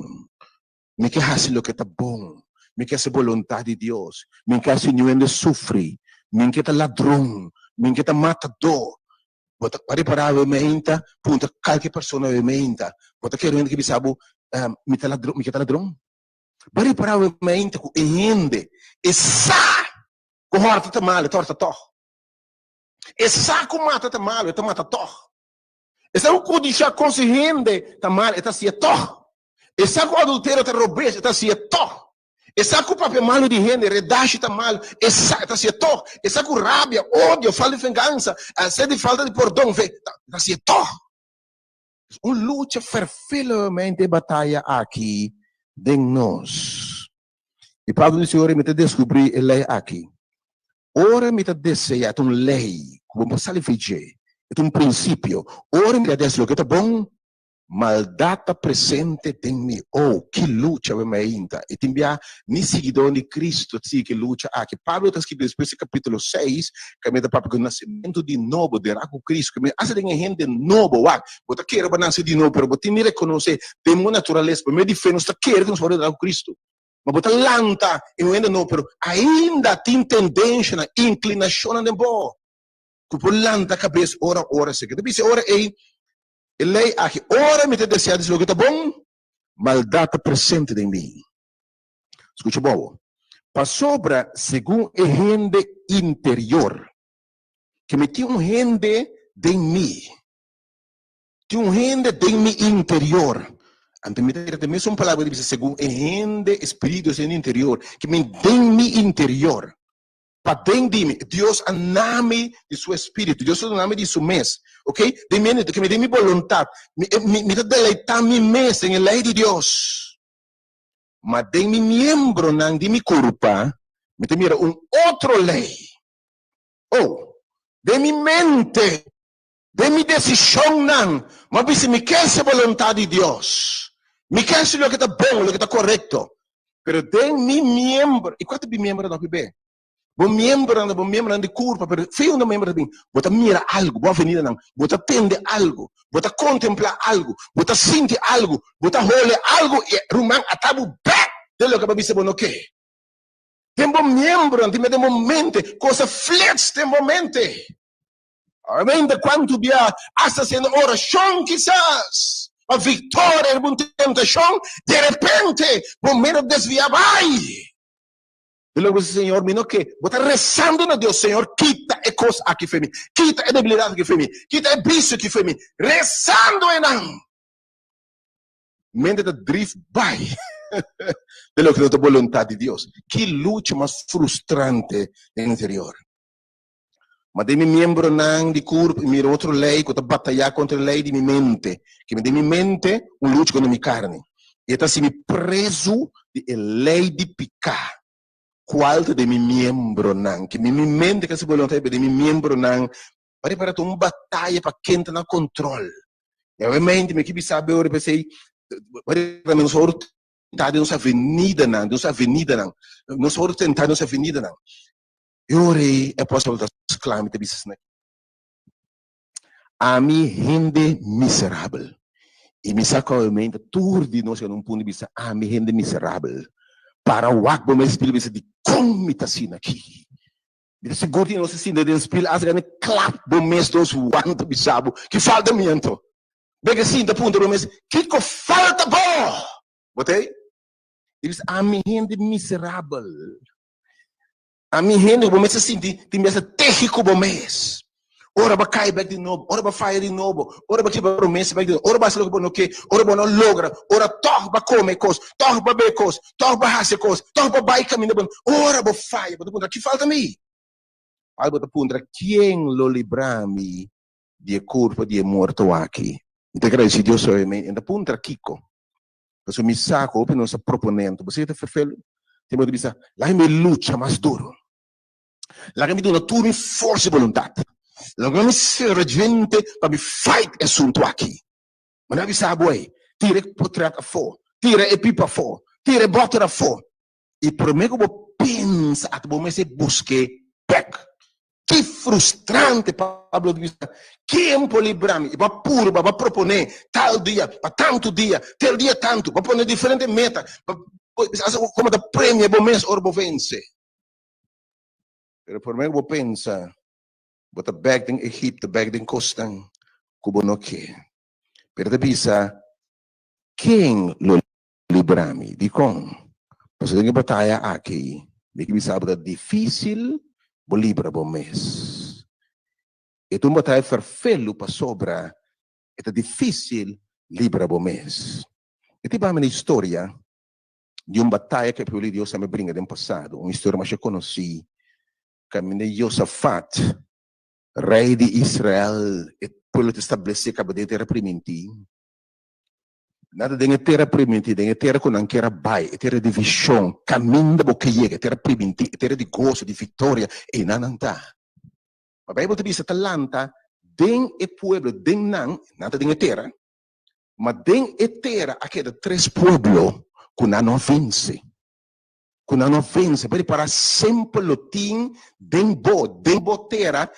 Me quer fazer o que está bom. Me quer ser vontade de Deus. Me quer ser de sofrer. Me quer ladrão. Me quer matador. Bota para mementa, punta qualquer pessoa mementa. Bota querendo que sabe, me tá ladrão. Para mementa com ende, essa com horta tá mal, torta to. Essa com mata tá mal, tá mata to. Essa com deixar consciente tá mal, tá se to. Essa com adultério tá roubes, tá se to. Essa com papel malo de rende, redache tá mal, essa tá se to. Essa com rábia, ódio, falta de vingança, sede falta de perdão, tá se to. Luta fervilmente batalha aqui de nós. E Pablo disse, ora me te descobri a lei aqui. Ora me te deseja, é uma lei, como passar a viver, é um princípio. Ora me te deseja, o que tá bom, maldade presente em mim. Oh, que luta eu me ainda. E tem nem seguidor de Cristo, que luta aqui. Pablo está escrito depois do capítulo 6, que me dá para o nascimento de novo, de com Cristo, que me hace de gente novo, você quer nascer de novo, pero você me reconhece de uma natureza, por meio de fé, você quer que nós podemos com Cristo. Mas você lanta, e ainda não, pero ainda tem tendência, inclinação de bom. Que por lanta a cabeça, ora, se que deve ora é lei aqui, ora me te deseja dizer o que está bom, maldade presente em mim. Escute bom. Para sobra, segundo a rende interior, que me tem rende de mim. Tem rende de mim interior. Também são palavras que dizem, segundo a rende espírito no interior, que me tem mim interior. Para dentro de mim, Deus é nome de seu espírito, Deus é o nome de seu mês, ok? Que me dê minha vontade, me deleitar minha mês em a lei de Deus. Mas de mi membro nang di mi culpa, me te mira outro lei. Oh, de mi mente, de mi decisão nang, mas se me quer a vontade de Deus, me quer o que está bom, o que está correto. Pero de mi membro, e quanto mi membro não bem? Bom membro de culpa, pero feio não membro bem. Bota mira algo, boa avenida não, bota tende algo, bota contemplar algo, bota sentir algo, bota olhar algo e rumang atabu back. De lo que babise bom ok. Tem bom membro, tem momento, coisa flex tem momento. Amém, de quanto dia, hasta sendo oração quizás, a vitória, uma tentação, de repente, momento desviar vai. E logo o Senhor, me que, bota rezando na Deus, Senhor, quita a coisa aqui foi mim, quita a debilidade que foi mim, quita a vício que foi mim, rezando em não. Mente da drift vai. De lo que não é a vontade de Deus. Que luta mais frustrante no interior. Mas de mi membro não de corpo, e mira outra lei, que está batalhar contra a lei de minha mente. Que de minha mente, luta contra minha carne. E está se me preso de lei de picar. Qual de mi membro não? Que minha mente que se vontade de mi membro não. Para ter uma batalha para quem está no controle. E obviamente, me que sabe agora, pensei, para menos tentar nossa avenida não, nossa avenida não, nós vamos tentar nossa avenida não. Eu orei, é possível das clamores de business, né? A mim rende miserável. E me sacamente tudo de nós que não pude dizer, a mim rende miserável. Para o acto do meu espírito de como está assim aqui. De seguro que nós assim de espírito as grandes clap do mês dos quanto bisabo que falta miento. Bem assim da ponta do mês, que falta bom. Botei? Ele diz, a minha renda é miserável. A minha renda, o mês assim, tem mês terrível o mês. Ora vai cair back de novo, ora vai falhar de novo, ora vai quebrar o mês back de novo, ora vai ser o que não quer, ora vai não logra, ora torre vai comer coisa, torre vai beber coisa, torre vai raça coisa, torre vai baixar caminho, ora vai falhar, bota que falta a mim. Aí bota punta, quem lo libra-me de corpo de morto aqui? Então, graças a Deus, eu ainda punta Kiko. Porque me saco, o nosso proponente, você está feliz? Tem que dizer, lá me luta mais duro. Lá me dá tudo em força e vontade. Lá me serve gente para me fight esse assunto aqui. Mas não sabe, boy, tira o portrait fora, tira a pipa fora, tira a bota fora. E por mim que eu penso, que eu me busque back. Que frustrante, Pablo diz. Quem pode livrar-me? Vai puro, vai proponer tal dia, para tanto dia, tal dia tanto, vai pôr diferentes metas, como da prêmio, bom mês, ou vou vencer. Pero por mim, eu penso, bota back em Egito, back em Costa, como não quer. Pero te pensa, quem lo livrar-me? De como? Porque tem que batalha aqui, de que me sabe difícil, vou livrar bom mês. E tu batalha ferfelo para sobra, é difícil livrar bom mês. E te uma história de uma batalha que o Deus me brinca no passado, uma história mais que eu conheci, que me Josafat, rei de Israel, e pelo que estabelecer que a terra primitiva. Nada de terra primitiva, de terra com não quer bai, terra de visão, caminho da boca chega, terra primitiva, terra de gozo, de vitória, e não está. A Bíblia diz que Atalanta, den e pueblo, den não, nada de terra, mas den e terra, aquele três pueblos, que não vence. Que não vence, para sempre lutin, den bo terra,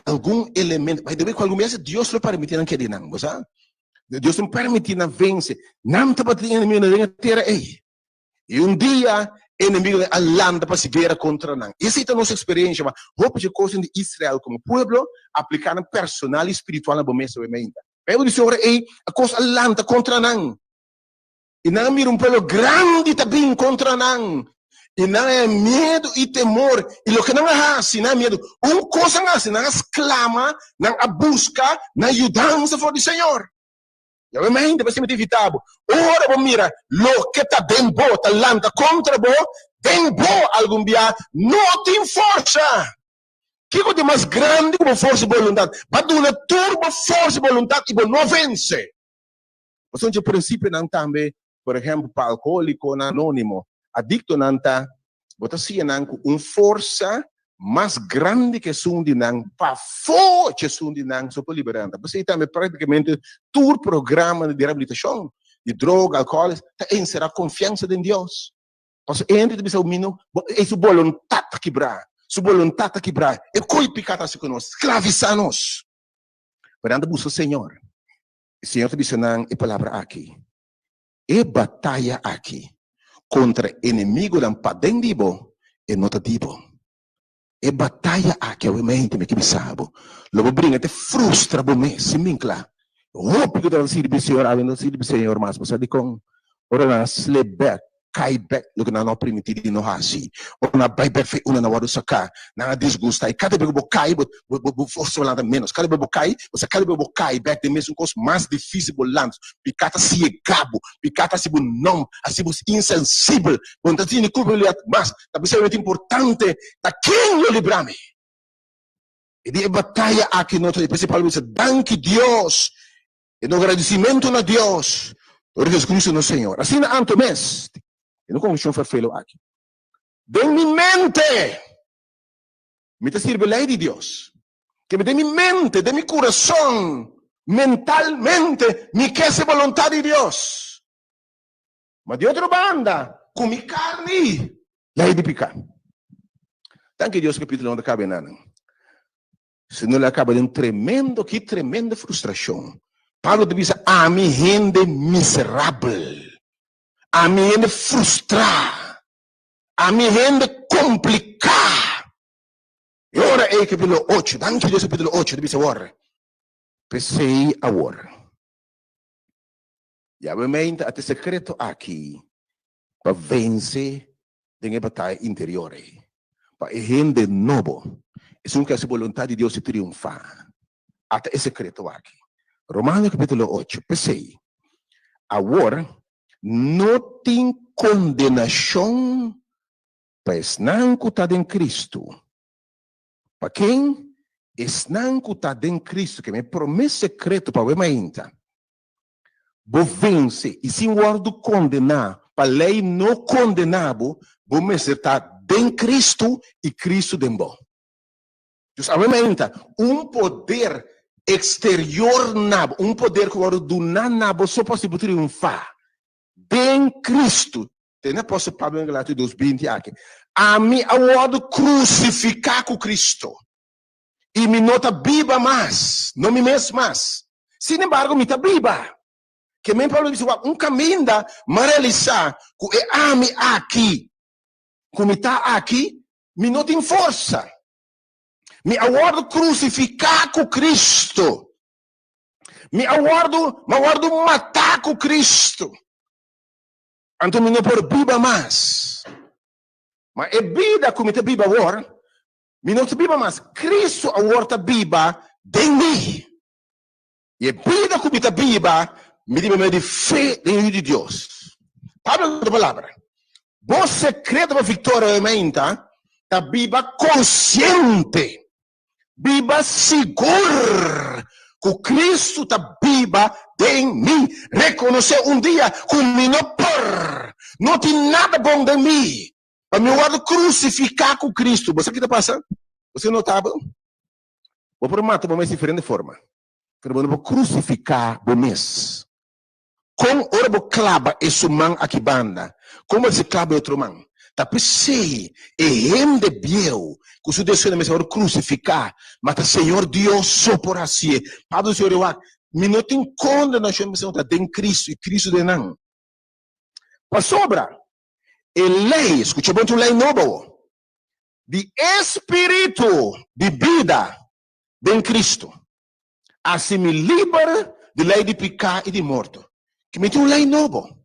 algum elemento, mas deve que algum mês Deus lo permitir naquele não, sabe? Deus não permite na vence, não está batendo inimigo na terra, ei. E dia, inimigo a landa para se guerra contra nós. Essa é a nossa experiência, mas roupa de coisa de Israel como povo, aplicando personal e espiritual na bomesa e menta. Eu disse, ora, ei, a coisa landa contra nós. E não mira povo grande também contra nós. E não é medo e temor. E o que não é assim, não é medo. Coisa assim, não é clama, não é busca, não é ajudança for do Senhor. Eu imagino, você me evitava. Ora, bom, mira, lo que está bem bom, está landa contra bom, bem bom algum dia, não tem força. Que coisa mais grande como força e vontade? Para dar uma turbo força e vontade e não vence. Mas o princípio não também, por exemplo, para alcoólico anônimo, adicto nanta, bota sia nanku força mais grande que sundi nang para forte sundi nang so liberando. Você também praticamente todo o programa de reabilitação de droga, álcool, tá encerrar confiança em Deus. Parce entre de bisa mino, é sua vontade quebrar, sua vontade quebrar. E coi picata se conosco, escravizanos. Perante busca o Senhor. O Senhor te disse nang e palavra aqui. E batalha aqui contra inimigo dan padendibo e notativo. E batalha aqui, ovviamente, me que bisabo. Logo brinca te frustra bome, se mincla. Hope que deve ser o Senhor, havendo sido o Senhor, mas você de com ora na slebek, caibek, logo na não permitido no hasi. Ora na baibek fe una na wadu saka, na desgusta. E cada bebo cai, força lá menos. Cada bebo cai, você cada bebo cai back de mesmo coisa mais difícil do lado. Picata se é gabo, picata se não, assim você insensível. Bom, tá tendo culpa mas tá muito importante, tá quem lo librame. E de batalha aqui no outro, principalmente, danke Deus. E no agradecimento a Deus, por Jesus Cristo no Senhor. Assim na anto mês, eu não consigo fazer aqui. De minha mente, me te sirve a lei de Deus. Que de minha mente, de meu coração, mentalmente, me quer a vontade de Deus. Mas de outra banda, com minha carne, lei de picar. Danke Deus, capítulo 1 da cabenana. Se não lhe acaba de que tremenda frustração. Paulo diz, a mim gente miserável, a mim gente frustrada, a mim gente complicada. E ora é capítulo 8, danke Deus capítulo 8, diz agora, pensei agora. E obviamente, até secreto aqui, para vencer a batalha interior. Para gente novo, é que a vontade de Deus se triunfar. Até esse secreto aqui. Romanos capítulo 8, pensei. Agora, não tem condenação para não estar em Cristo. Para quem não está em Cristo, que me promete secreto para o momento. Vou vencer, e se guardo condenar, para a lei não condenável, vou me estar em Cristo e Cristo dentro. Então, obviamente, poder exterior nabo, poder que agora do nabo só possível triunfar. Em Cristo, tem a posso Pablo em Galatas 2:20 aqui. A mim agora crucificar com Cristo. E me nota viva mais, não me mesmo mais. Sin embargo, me está viva. Que me Pablo diz, caminho da realizar que é a mim aqui. Como está aqui, me não tem força. Me aguardo crucificar com Cristo. Me aguardo matar com Cristo. Então me não por viva mais. Mas é vida como está viva agora. Me não está viva mais. Cristo agora está viva em mim. E é vida como está viva, me diz de fé em Deus. Pablo da palavra. Bom secreto da vitória está viva consciente. Viva seguro que Cristo está viva em mim. Reconhecer dia que me não tem nada bom de mim. Para me guardar crucificar com Cristo. Você que está passando? Você não estava? Vou prometer de uma diferente forma. Vou crucificar o mês. Como ora vou clava esse man aqui banda. Como se clava outro man. Tapi sei, de biel, que o seu Deus me vai crucificar, mas o Senhor Deus só por assim. Pablo Senhor, me não tem condenação, mas está em Cristo, e Cristo de não. Para sobra, lei, escuta bem, lei novo, de espírito de vida em Cristo, assim me libera de lei de pecado e de morte. Que me tem lei novo,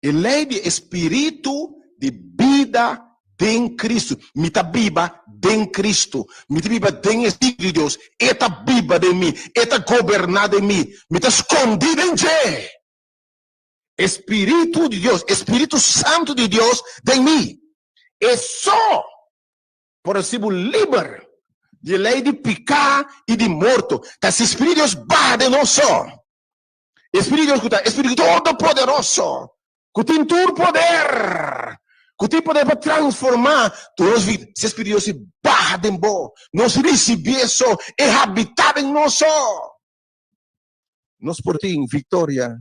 lei de espírito de vida em Cristo. Me está viva em Cristo. Me está viva em Espírito de Deus. Está viva de mim. Está governada em mim. Me está escondida em Deus. Espírito de Deus. Espírito Santo de Deus em mim. É só por ser livre de lei de pecado e de morto. Que esse Espírito de Deus vai de nós. Espírito de Deus, Espírito Todo-Poderoso. Que tem todo poder. Que tem poder para transformar todas as vidas. Se Espírito de Deus se barra de boa. Nós recebemos isso. É habitar em nós. Nós por ter vitória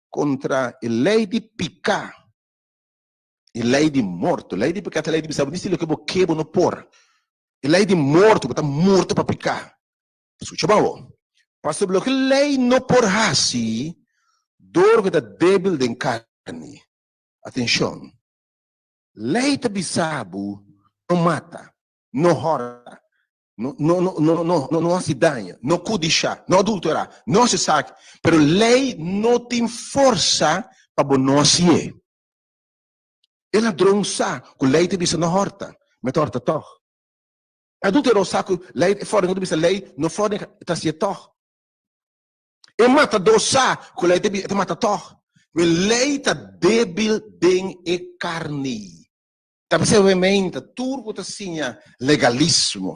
contra a lei de picar. A lei de morto. A lei de picar, a lei de pisar. Isso é o que eu quero no por. A lei de morto, que está morto para picar. Escuta bom. Pastor, o que a lei não por assim, dor que está débil de carne. Atenção. Lei de bisabo não mata, não horta, não se danha, não cudichar, não adulterar, não se saque. Mas lei não tem força para não se. E ladrão sabe que lei de bisabo não horta, mas horta toch. Adulterou sabe que lei fora de bisabo lei não fora está se toch. E matador sabe que lei de bisabo mata toch. Mas lei está débil de carne. Tá percebendo? Tudo que assim legalismo.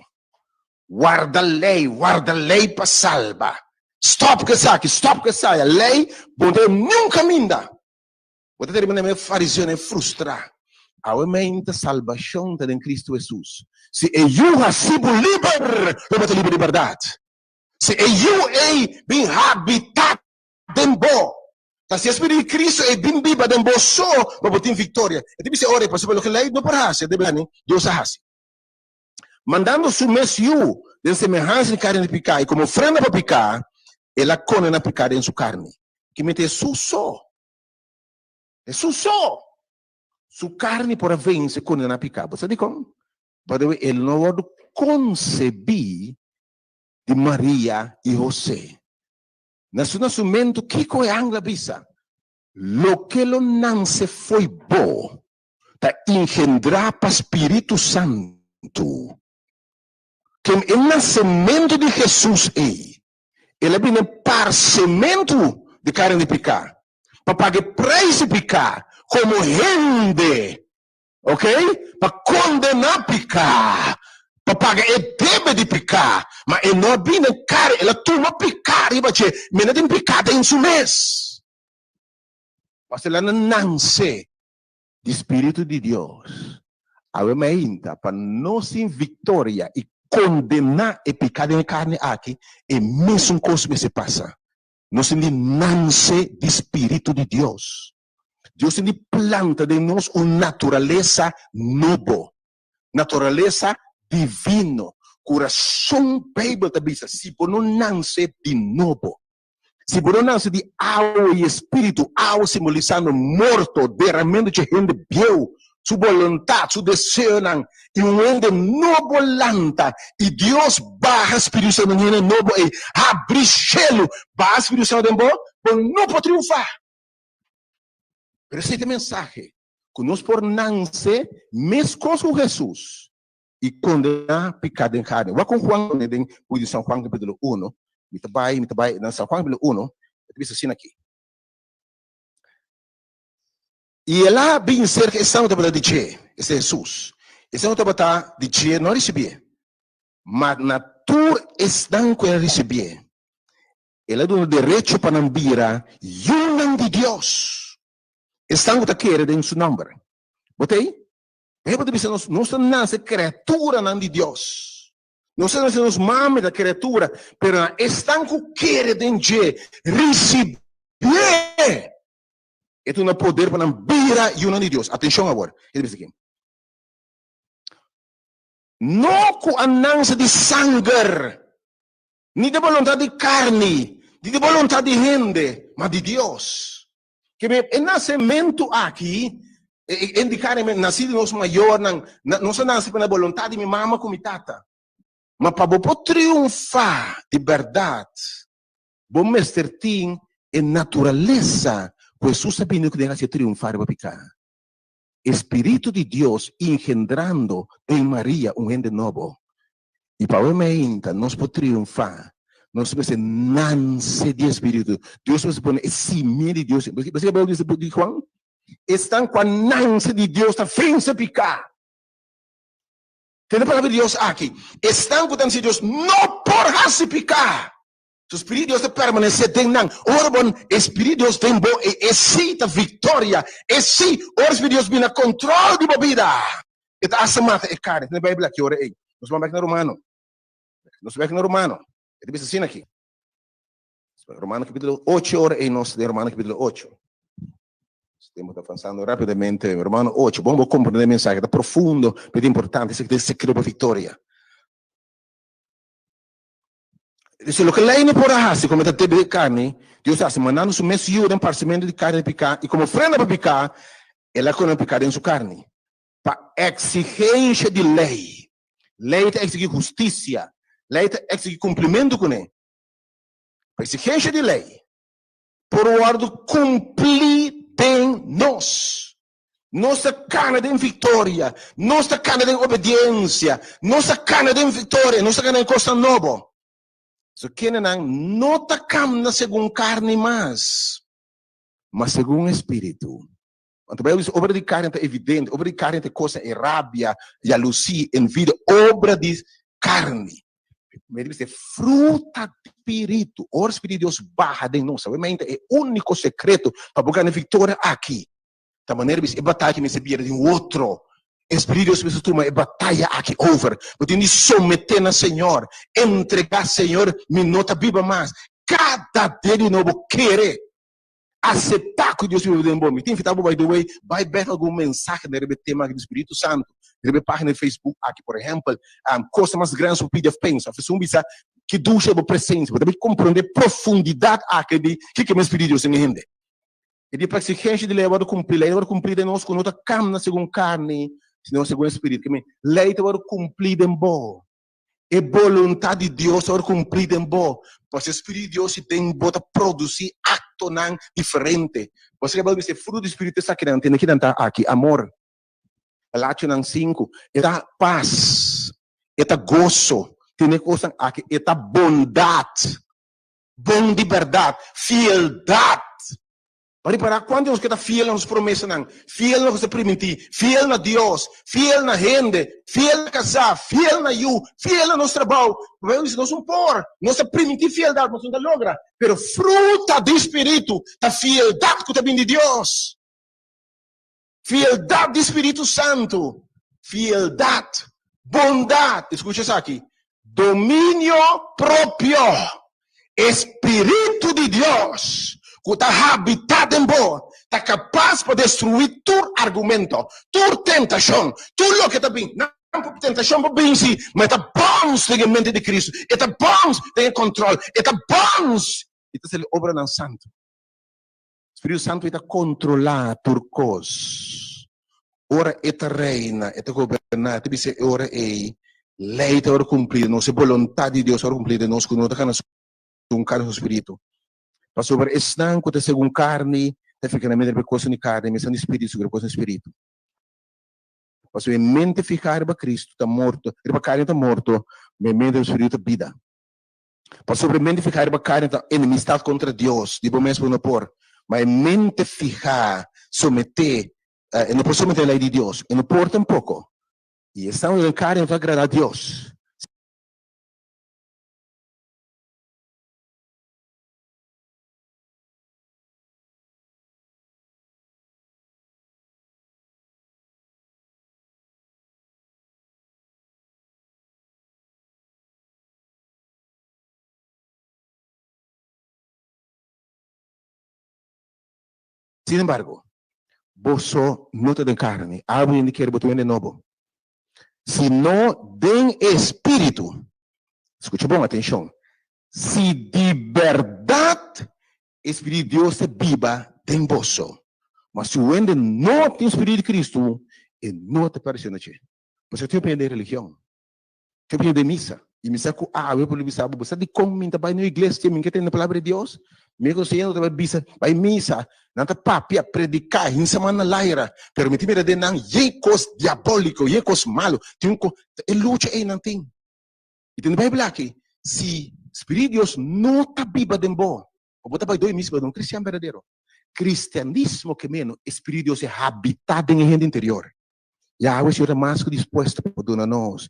Guarda a lei para salva. Stop que sai. A lei, você nunca minda. Você termina meio fariseu e frustrar. Aumente a salvação em Cristo Jesus. Se eu assim livre, eu vou te livre de verdade. Se eu bem habitado em bom. Se o Espírito de Cristo é bem viva de bolso, mas tem vitória. E deve ser ora para saber o que lei não para ser, deve ser Deus hace. Mandando su Messias de semelhança de carne de picar e como ofrenda para picar, ela condena a picar em sua carne. Que mete su só. É su só. Su carne por vencer condena a picar. Você diz como? Ele não pode conceber de Maria e José. Nesse nascimento, que é angla bisa? Lo que lo nance foi bom, para engendrar para Espírito Santo. Que o nascimento de Jesus ele vem parcimento de carne de picar, para pagar preço de picar, como rende, ok? Para condenar picar. Papaga deve de picar, mas ele não vem cara, ela toma picar e vai dizer, mas tem picada em seu mês. Mas ela não nasce de Espírito de Deus. Aumenta para nós em vitória e condenar e picada em carne aqui, é mesmo coisa que se passa. Nós nasce de Espírito de Deus. Deus planta de nós uma natureza nova, natureza divino, coração Bíblia também se por não nascer de novo, se por não nascer de água e espírito, água simbolizando morto, derramando de gente viu, sua vontade, seu desejo, e um ende novo lanta, e Deus barra Espírito Santo novo, e abre céu, barra Espírito Santo de novo, para não pode triunfar. Pero esse é o mensagem, que nós por nascer, mesmo com Jesus, e condenar pecado em carne. Vou com Juan, em São Juan capítulo 1, me trabalha, na São Juan capítulo 1, eu te assim aqui. E ela bem cerca, esse não está dizer, esse é Jesus. Esse não está dizer, não receber. Mas na tua estão que ela receber. Ela dá o direito para não vira, unam de Deus. Estão que querer em seu nome. Botei? Nós nasce criatura de Deus. Nós nascemos mãe da criatura, mas estão que querem receber. É um poder para virar e de Deus. Atenção agora. Ele diz aqui. Não com a anância de sangue, nem de vontade de carne, nem de vontade de gente, mas de Deus. Que o nascimento aqui, indicar nascido nosso maior, não se nasce pela vontade de minha mama com minha tata. Mas para poder triunfar de verdade, bom mestre tem a natureza, pois Jesus sabia que deve triunfar para picar. Espírito de Deus engendrando em Maria ende novo. E para o momento, nós podemos triunfar. Nós podemos nascer de Espírito. Deus vai pôr esse medo de Deus. Você vai dizer de Juan? Estão com a nascer de Deus, está fim-se picar. Tem a palavra de Deus aqui. Estão com a nascer de Deus, não por se picar. O Espírito de Deus está permanece dentro. Ora, o Espírito de Deus tem bom e cita vitória. E sim, o Espírito de Deus vem a controle de vida. E está assamata e cara. Na Bíblia aqui, ora aí. Nós vamos ver no Romano. Nós vamos ver no Romano. Ele diz assim aqui. Romano capítulo 8, ora aí nós de Romano capítulo 8. Estamos avançando rapidamente. Romano 8. Vamos compreender a mensagem. Está profundo, mas é importante. Esse é o segredo da vitória. Se lo que lei não pode fazer, como está teve de carne, Deus está mandando su mesmo um parcimento de carne de picar, e como frena para picar, ela não picar em sua carne. Para exigência de lei. Lei está exigir justiça. Lei está exigir cumprimento com ele. Para exigência de lei. Por ordem cumprir em nós. Nossa carne de vitória. Nossa carne de obediência. Nossa carne de vitória. Nossa carne de coisa nova. So, não está caminhando segundo carne mas segundo espírito. Quando vai dizer obra de carne é evidente, obra de carne é coisa é rábia, jalusia, envidia, obra de carne. Mas diz fruta do espírito. O Espírito de Deus barra de nós. Obviamente é o único secreto para buscar a vitória aqui. Da maneira que é batalha que me se vira de outro. Espírito de Deus toma batalha aqui over. Eu tenho que submeter no Senhor, entregar Senhor, me nota viva mais. Cada dia novo querer aceitar que Deus me deu bom. Me tem que by the way, vai ver algum mensagem do tema do Espírito Santo. Na página do Facebook aqui, por exemplo, coisa mais grande sobre o PDF pensa. Faz bisa que ducha a presença, para compreender profundidade aqui de que o Espírito de Deus tem rende. E de exigência de levar a cumprir de nós com outra carne segundo carne. Senão, segundo o Espírito, que lei está cumprida em bom. E vontade de Deus está cumprida em bom. Porque o Espírito de Deus tem bota produzir acto não diferente. Você vai dizer, fruto do Espírito está querendo, tem que dar aqui, amor. Galátios 5, está paz, está gozo, tem coisa aqui, está bondade, bom de verdade, fieldade. Para quando nós estamos fiel nas promessas, fiel na coisa primitiva, fiel na Deus, fiel na gente, fiel na casa, fiel na you, fiel no nosso trabalho. Nós não por nossa primitiva fieldade, nós não logra. Pero fruta do Espírito, da fieldade que vem de Deus. Fieldade do Espírito Santo. Fieldade, bondade, escucha isso aqui. Domínio próprio. Espírito de Deus. Que está habitado em boa, está capaz de destruir todo argumento, toda tentação, tudo o que está bem. Não é tentação para bem sim, mas está bom em mente de Cristo, está bom em controle, está bom. Está sendo obra do Santo. O Espírito Santo está controlar por coisas. Ora está reina, está governar, está dizer ora é lei está cumprida, nossa vontade de Deus está cumprida, nós que não está um carro do Espírito. Para sobre estanco de segundo carne, te fica na mente de coisa de carne, mas no espírito sobre coisa do espírito. Para sobre mente ficar para Cristo está morto, para carne está morto, mas mente do espírito vida. Para sobre mente ficar para carne está enemistade contra Deus, digo mesmo não por, mas mente ficar, someter, não pode someter a lei de Deus, e não por tampouco. E estamos em carne para agradar a Deus. Sin embargo, vos no te den carne, algo en que botar de nuevo. Sino den espíritu. Escucha bom, atenção. Se de verdade Espírito de Deus se viva em vos. Mas se o ende não tem Espírito de Cristo, e não te parece na ti. Você tem que aprender religião. Tem que aprender missa. E missa com eu por missa, você de como ainda vai na igreja, tem que ter a palavra de Deus. Mesmo se não vai missa, não te papia predicar, em semana laira, permitir me de não coisa diabólico, coisa malo, tem é luta aí não tem. E tem na Bíblia aqui, se Espírito de Deus não está viva de bom, ou botar para dois mismos, um cristiano verdadeiro. Cristianismo que menos, Espírito de Deus é habitado em gente interior. E a água é mais que disposto para donar nós.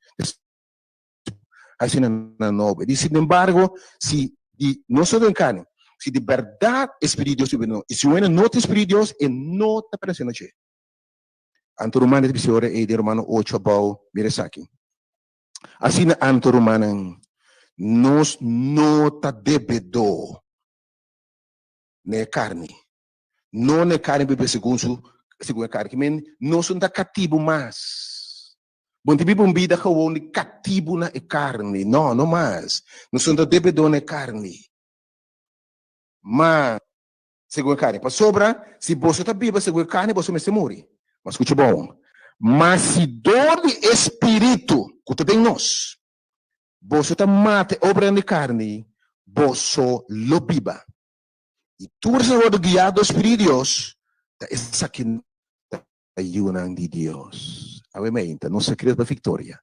Assim não. Sin embargo, se não só em carne, se de verdade Espírito de Deus não. E se o não tem Espírito de Deus, não está presente. Anto Romano de Pisore e de Romano 8 abau miresaki. Assim na Anto Romano nos nota debedo ne carne. Não ne carne bebe segundo a carne, men não são da cativo mais. Bom, te bibo vida que o de cativo na carne, não mais. Não são da debedo ne carne. Mas segundo a carne, para sobra, se você está viva segundo a carne, você se morre. Mas escute bom. Mas se dor de espírito, que tem nós, você está mate obra de carne, você lo viva. E tu eres o guiado do Espírito de Deus, essa que ajuda de Deus. Obviamente, não secreto da vitória.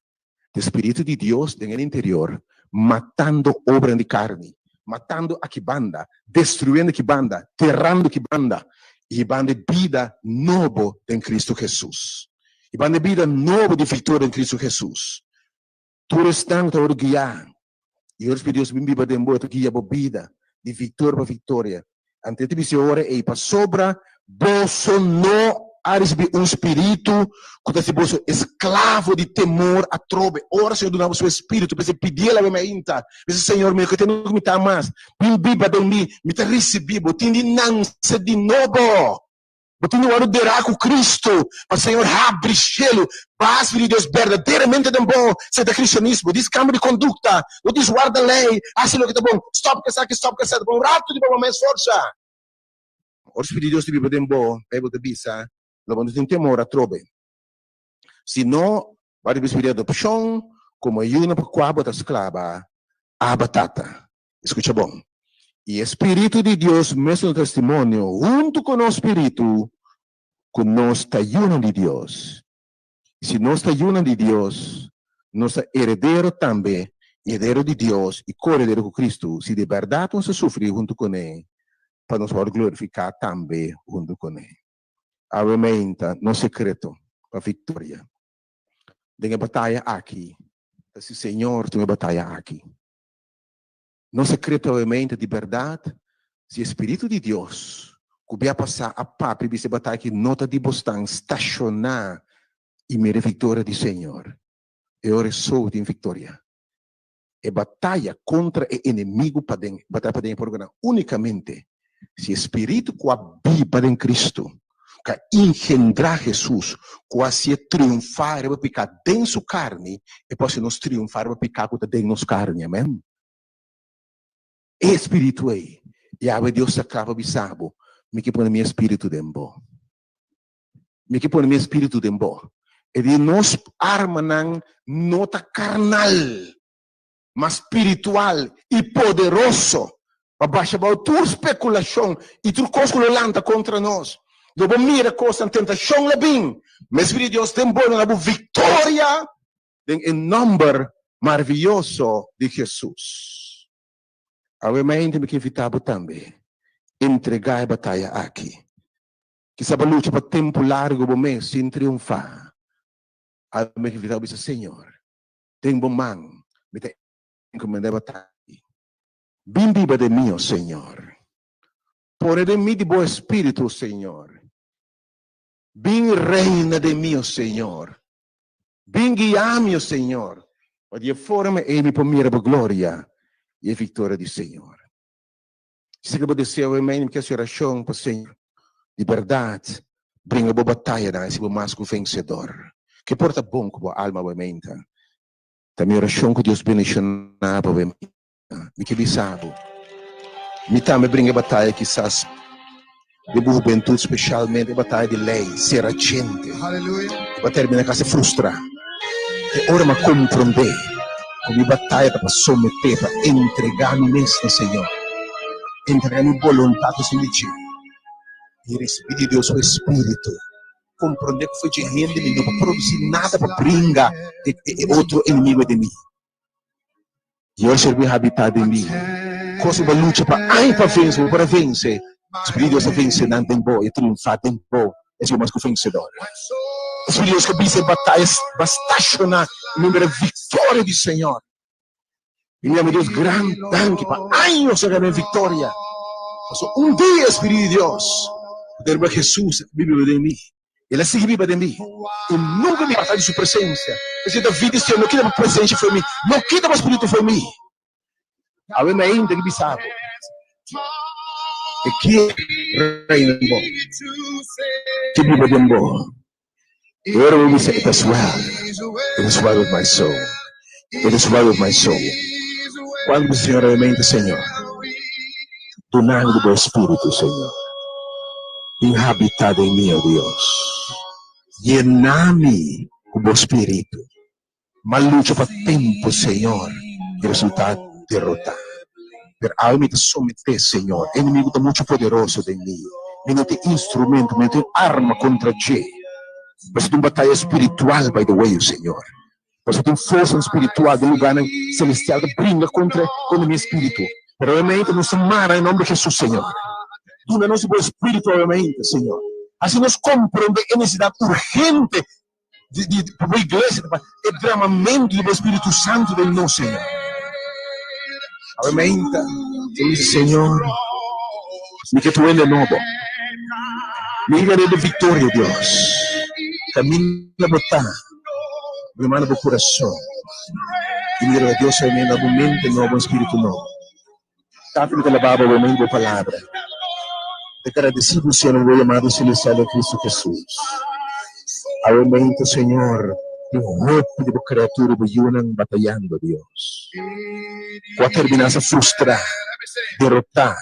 O Espírito de Deus no interior, matando obra de carne, matando a que banda, destruindo que banda, terrando que banda, e banda de vida novo em Cristo Jesus. E banda de vida novo de vitória em Cristo Jesus. Tu eres tanto o guiar. E o Espírito de Deus me viva de embora, tu guia a vida, de vitória para vitória. Ante te disse ora e para sobra, você não eres um espírito que está sendo escravo de temor a trove. Ora, Senhor, do nosso espírito, para pedir a minha inta, esse Senhor, meu, que tem que me dar mais, me viva de mim, me te recebido, tem nança de novo. Eu tenho o derá com Cristo, para o Senhor abre cielo, para Espírito de Deus verdadeiramente de bom, ser do cristianismo, diz cambio de conduta, não diz guarda a lei, assim o que está bom, stop que está bom, rato de bom, mais força. O Espírito de Deus te vive de bom, pego de bisa, quando tem temor a trove. Se não, vai receber adopção, como uma para quabra da escrava, a batata. Escuta bom. E Espírito de Deus, mesmo no testemunho, junto com o Espírito, que nós está junto de Deus. E se nós está junto de Deus, nós é herdeiro também, herdeiro de Deus e co-herdeiro com Cristo. Se de verdade nós sofrer junto com Ele, para nós poder glorificar também junto com Ele. Aumenta no secreto para a vitória. Tem a batalha aqui. Se o Senhor tem uma batalha aqui. No secreto, obviamente, de verdade, se o Espírito de Deus que vai passar a papo e essa batalha que nota de bostan estacionar e mere vitória do Senhor. Eu resou de vitória. É batalha contra o inimigo para batalha para o unicamente se o Espírito que habita em Cristo, que engendrar Jesus, que se triunfar para picar dentro sua carne, e pode nos triunfar para picar dentro da nossa carne, amém? Espírito aí, e a Deus acaba bisabo, me que põe meu espírito dentro, me que põe meu espírito dentro, e de nós arma não nota carnal, mas espiritual e poderoso, para baixar a tua especulação e tua coisa que lanta contra nós. Dopo mira coisa a tentação lá bem, mas Espírito de Deus tem bom na vitória, em nome maravilhoso de Jesus. Obviamente, me que evitava também entregar a batalha aqui. Que sabe a luta para tempo largo, bom mês, sem triunfar. Me que evitava isso, Senhor. Tem bom man, me tem encomendar a batalha. Bem viva de mim, oh Senhor. Por de mim de bom espírito, Senhor. Bem reina de mim, oh Senhor. Bem guia-me, oh Senhor. Para de forma e me pomira a glória e a vitória do Senhor. Se eu desejo, amém, que a oração para o Senhor, de verdade, brinca boa batalha, né? Se mais que o vencedor. Que porta bom com a alma, amém. Também oração que Deus bendicionava, amém. Me que bisabo. Me também brinca batalha, quizás, de juventude, especialmente, batalha de lei, ser agente. Aleluia. Para terminar com se frustrar. E ora me compreender. Como batalha para someter, para entregar-me mesmo, Senhor. Entregar-me vontade, Senhor. E receber de Deus o Espírito. Compreender que foi de renda, não para produzir nada para brincar outro inimigo de mim. E hoje ele vai habitar em mim. Coisa para luta para vencer, para vencer. O Espírito de Deus vence, não tem boa, e triunfar tem boa. Esse é o mais que o vencedor. O Espírito de Deus que vence batalhas, vai estacionar no número de vitória do Senhor. Enviamos, Dios, gran tanque para años a ganar victoria. Pasó un día, Espíritu de Dios, poder Jesús vive de mí. Ele sigue viva de mim. E nunca me apartar de sua presença. Esse David disse, não quita mais presente foi mim. Não quita mais espírito foi mim. A mim ainda que bisabo. E que reina bom. Que viva de bom. Agora eu vou dizer, it is well. It is well with my soul. It is well with my soul. Quando o Senhor realmente, Senhor, donando do Espírito, Senhor, inhabitado em mim, ó Deus. Llena-me com o Espírito. Mas luta para tempo, Senhor. E resultado, derrotar. Pero alma me someter, Senhor. O inimigo está muito poderoso de mim. Eu não tenho instrumento, eu não tenho arma contra ti. Você tem uma batalha espiritual, by the way, Senhor. Você tem força espiritual do lugar celestial que brinda contra o meu espírito. Pero realmente nos amara em nome de Jesus, Senhor. Duna nosso espírito, realmente, Senhor. Assim nos compreende a necessidade urgente para a igreja, o derramamento do Espírito Santo de nós, Senhor. Realmente, Senhor, me que tu és de novo. Me diga de vitória, Deus. Caminho a botar, me manda para o coração. E me diga, Deus, me dá um mente novo, um espírito novo. Tápio de lavar o momento da palavra. Agradecido, Senhor, o amado celestial de Cristo Jesus. Ao momento, Senhor, de roupa de criatura buyunan batalhando, Deus. Pode terminar a frustrar, derrotar,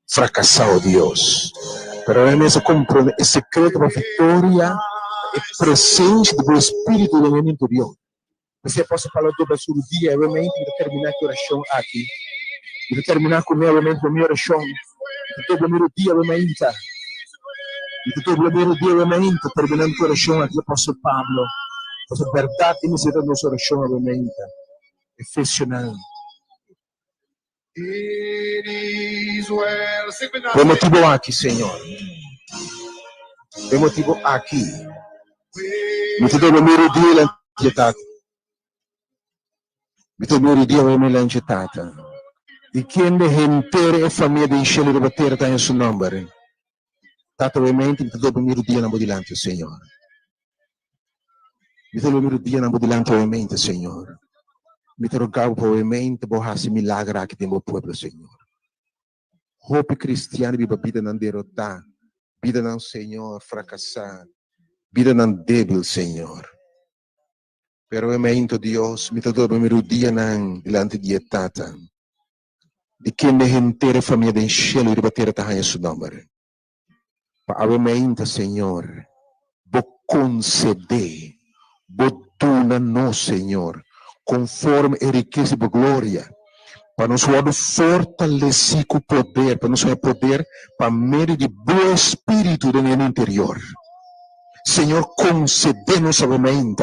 fracassar, Deus. Pero é mesmo compreender o secreto da vitória e presente do Espírito do meu interior. Você pode falar todo o dia, realmente, de terminar a oração aqui. De terminar com realmente a minha oração. Todo o primeiro dia, realmente. Todo o primeiro dia, realmente, terminando a oração aqui, apóstolo Pablo. A verdade e necessidade da nossa oração, realmente. Excepcional. Por motivo aqui, Senhor. Por motivo aqui. Todo o primeiro dia, ansiedade. Todo o primeiro dia, realmente, ansiedade. E quem de gente a família de encher de bater está em seu nome. Tato realmente, todo o primeiro dia na bodilante, Senhor. Todo o primeiro dia na bodilante, realmente, Senhor. Me rogava realmente, borrasse milagre aqui no meu povo, Senhor. Hope cristiano viva vida não derrotar, vida não, Senhor, fracassar, vida não débil, Senhor. Pero realmente, Deus, me todo o primeiro dia não delante de etata. De quem de gente a família de encher de bater está em seu nome. Realmente, Senhor, vou conceder, vou donar, Senhor, conforme a riqueza e a glória, para nos fortalecer com o poder, para nos poder, para meio de bom espírito no meu interior. Senhor, concede-nos realmente,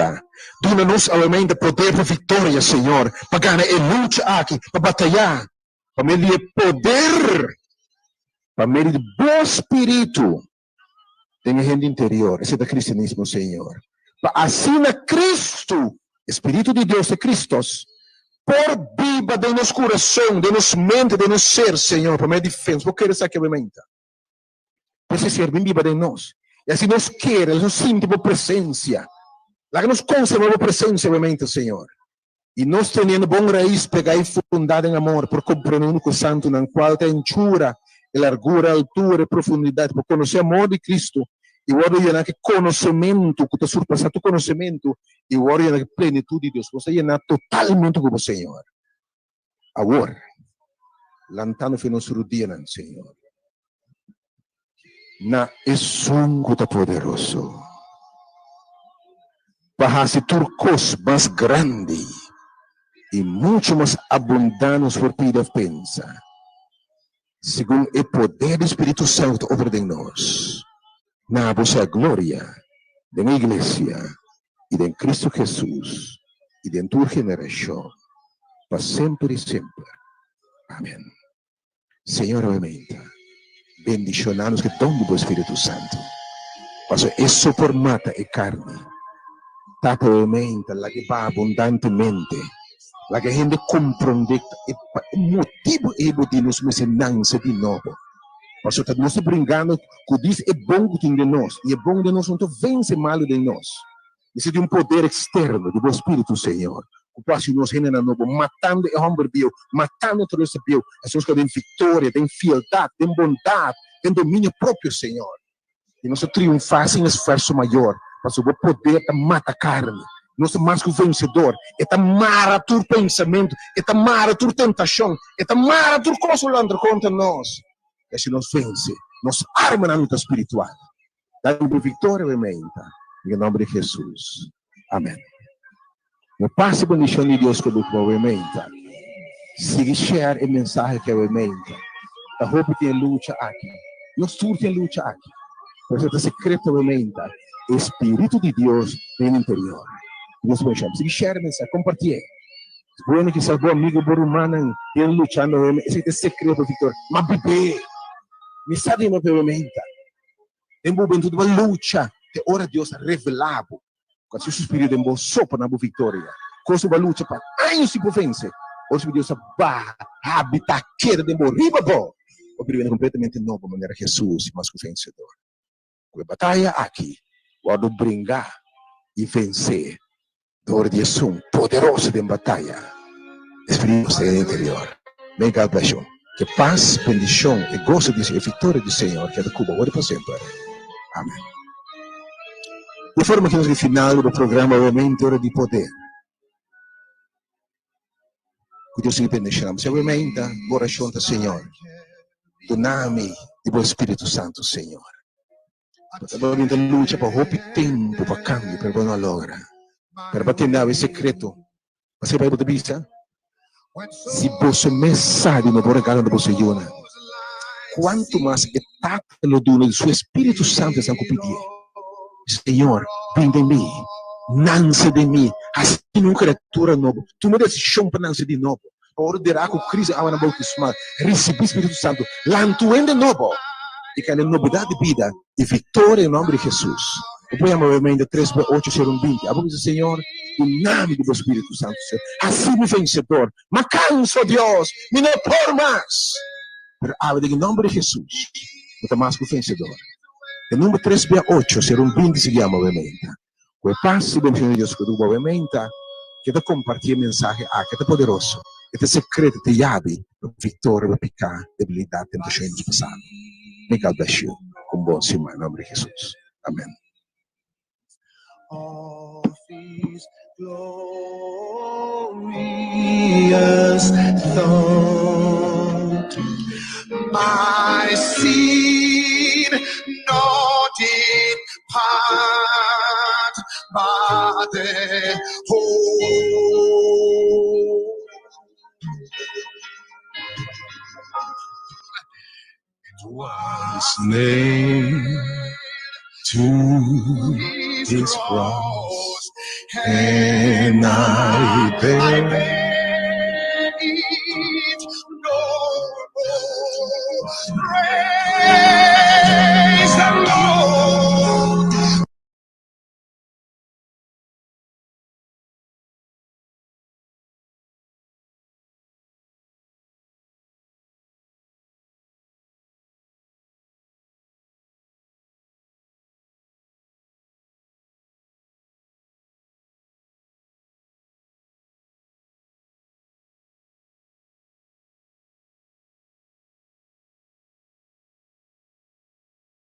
dona-nos realmente poder para vitória, Senhor, para ganhar a luta aqui, para batalhar. Para meio de poder, para meio de bom espírito, tem a gente interior, esse é do cristianismo, Senhor. Para assim a Cristo, Espírito de Deus de Cristo, por viva de nosso coração, de nossa mente, de nosso ser, Senhor, para meio de defesa, porque eles aqui obviamente. Por esse ser bem viva de nós. E assim nos quer, nos sente por presença. Lá que nos conserva por presença, obviamente, Senhor. E nós tendo bom raiz, pegar e fundado em amor, por compreender o único santo, na qual tem anchura, largura, altura e profundidade, por conhecer o amor de Cristo, e o olho que conhecimento, que te surpassa tu conhecimento, e o olho que plenitude de Deus, você llenar totalmente com o Senhor. Agora, lantando foi nosso dia, Senhor. Na essungo tá poderoso. Para se turcos mais grande, e muito mais abundante por vida pensa, segundo o poder do Espírito Santo obra em nós, na vossa glória de uma igreja e de Cristo Jesus e de tua geração, para sempre e sempre. Amém. Senhor, obviamente, bendicionanos que dom do Espírito Santo, passo isso por mata e carne, tato obviamente, la que va abundantemente, La que gente comprende o motivo de nós mencionança de novo. Mas está nos brincando que diz é bom de nós, e é bom de nós, então vence mal de nós. Isso é de um poder externo, do Espírito Senhor. Que passa nos reina novo, matando o homem bio, matando todo esse bio. As pessoas que têm vitória, têm fialdade, têm bondade, têm domínio próprio, Senhor. E nós triunfar sem esforço maior, mas o poder da mata carne. Nós somos mais que o vencedor. É tamara tu pensamento, é tamara tu tentação, é tamara tu consolando contra nós. E se nos vence, nos arma na luta espiritual. Dá-nos vitória, aumenta. Em nome de Jesus. Amém. No passe a bendição de Deus que o aumenta. Siga share a mensagem que aumenta. A roupa tem luta aqui. Nós todos temos luta aqui. Por isso, o secreto aumenta. O Espírito de Deus no interior. Deus me chama. Siga share a mensagem. Compartilhe. Bueno que salvou amigo Borumana. Ele lutando. Esse é o secreto, Victor. Mas bebê. Me sabe uma aumenta. Tem momento de uma luta. Que ora Deus revelado. Quando o Espírito de Deus sopra na vitória. Coisa uma luta para anos se vence. Hoje Deus vai habitar queda de morrer bom. O primeiro completamente novo maneira Jesus, mas que vencedor. Com a batalha aqui, quando brincar e vencer, dor de som poderoso de batalha. Espírito Santo interior. May God bless you. Que paz, bendição e gozo de a vitória do Senhor que é da Cuba agora para sempre. Amém. De forma que no final do programa, obviamente, hora de poder. Que Deus se bendiga. Se obviamente, oração do Senhor. Do nome do Espírito Santo, Senhor. Obviamente, luta para roupa e tempo, para cambio, para boa logra. Para bater o secreto. Você vai botar vista? Se você me sabe, no regalo do você, Yona. Quanto mais etapa do seu Espírito Santo está pedindo. Senhor, vem de mim, nasce de mim, assim uma criatura nova. Tu me desse chão para nascer de novo. Orderar com Cristo a na bautismal, receber o Espírito Santo, lantuendo de novo. E que a novidade de vida e vitória em nome de Jesus. Apoiamos obviamente 3:8:20. Abrimos, Senhor, em nome do Espírito Santo, Senhor. Assim me vencedor, mas canso, Deus, me não por mais. Pero em nome de Jesus, eu mais que vencedor. O número 3:8:20 se chama obviamente. O passo do Senhor Deus que tu obviamente que te compartilha mensagem que é poderoso. Este secreto te chave vitória para picar debilidade tentação do passado. May God bless you. Com bom cima em nome de Jesus. Amém. Of His glorious thought, my sin not in part, but the whole. It was nailed to His cross, and I bear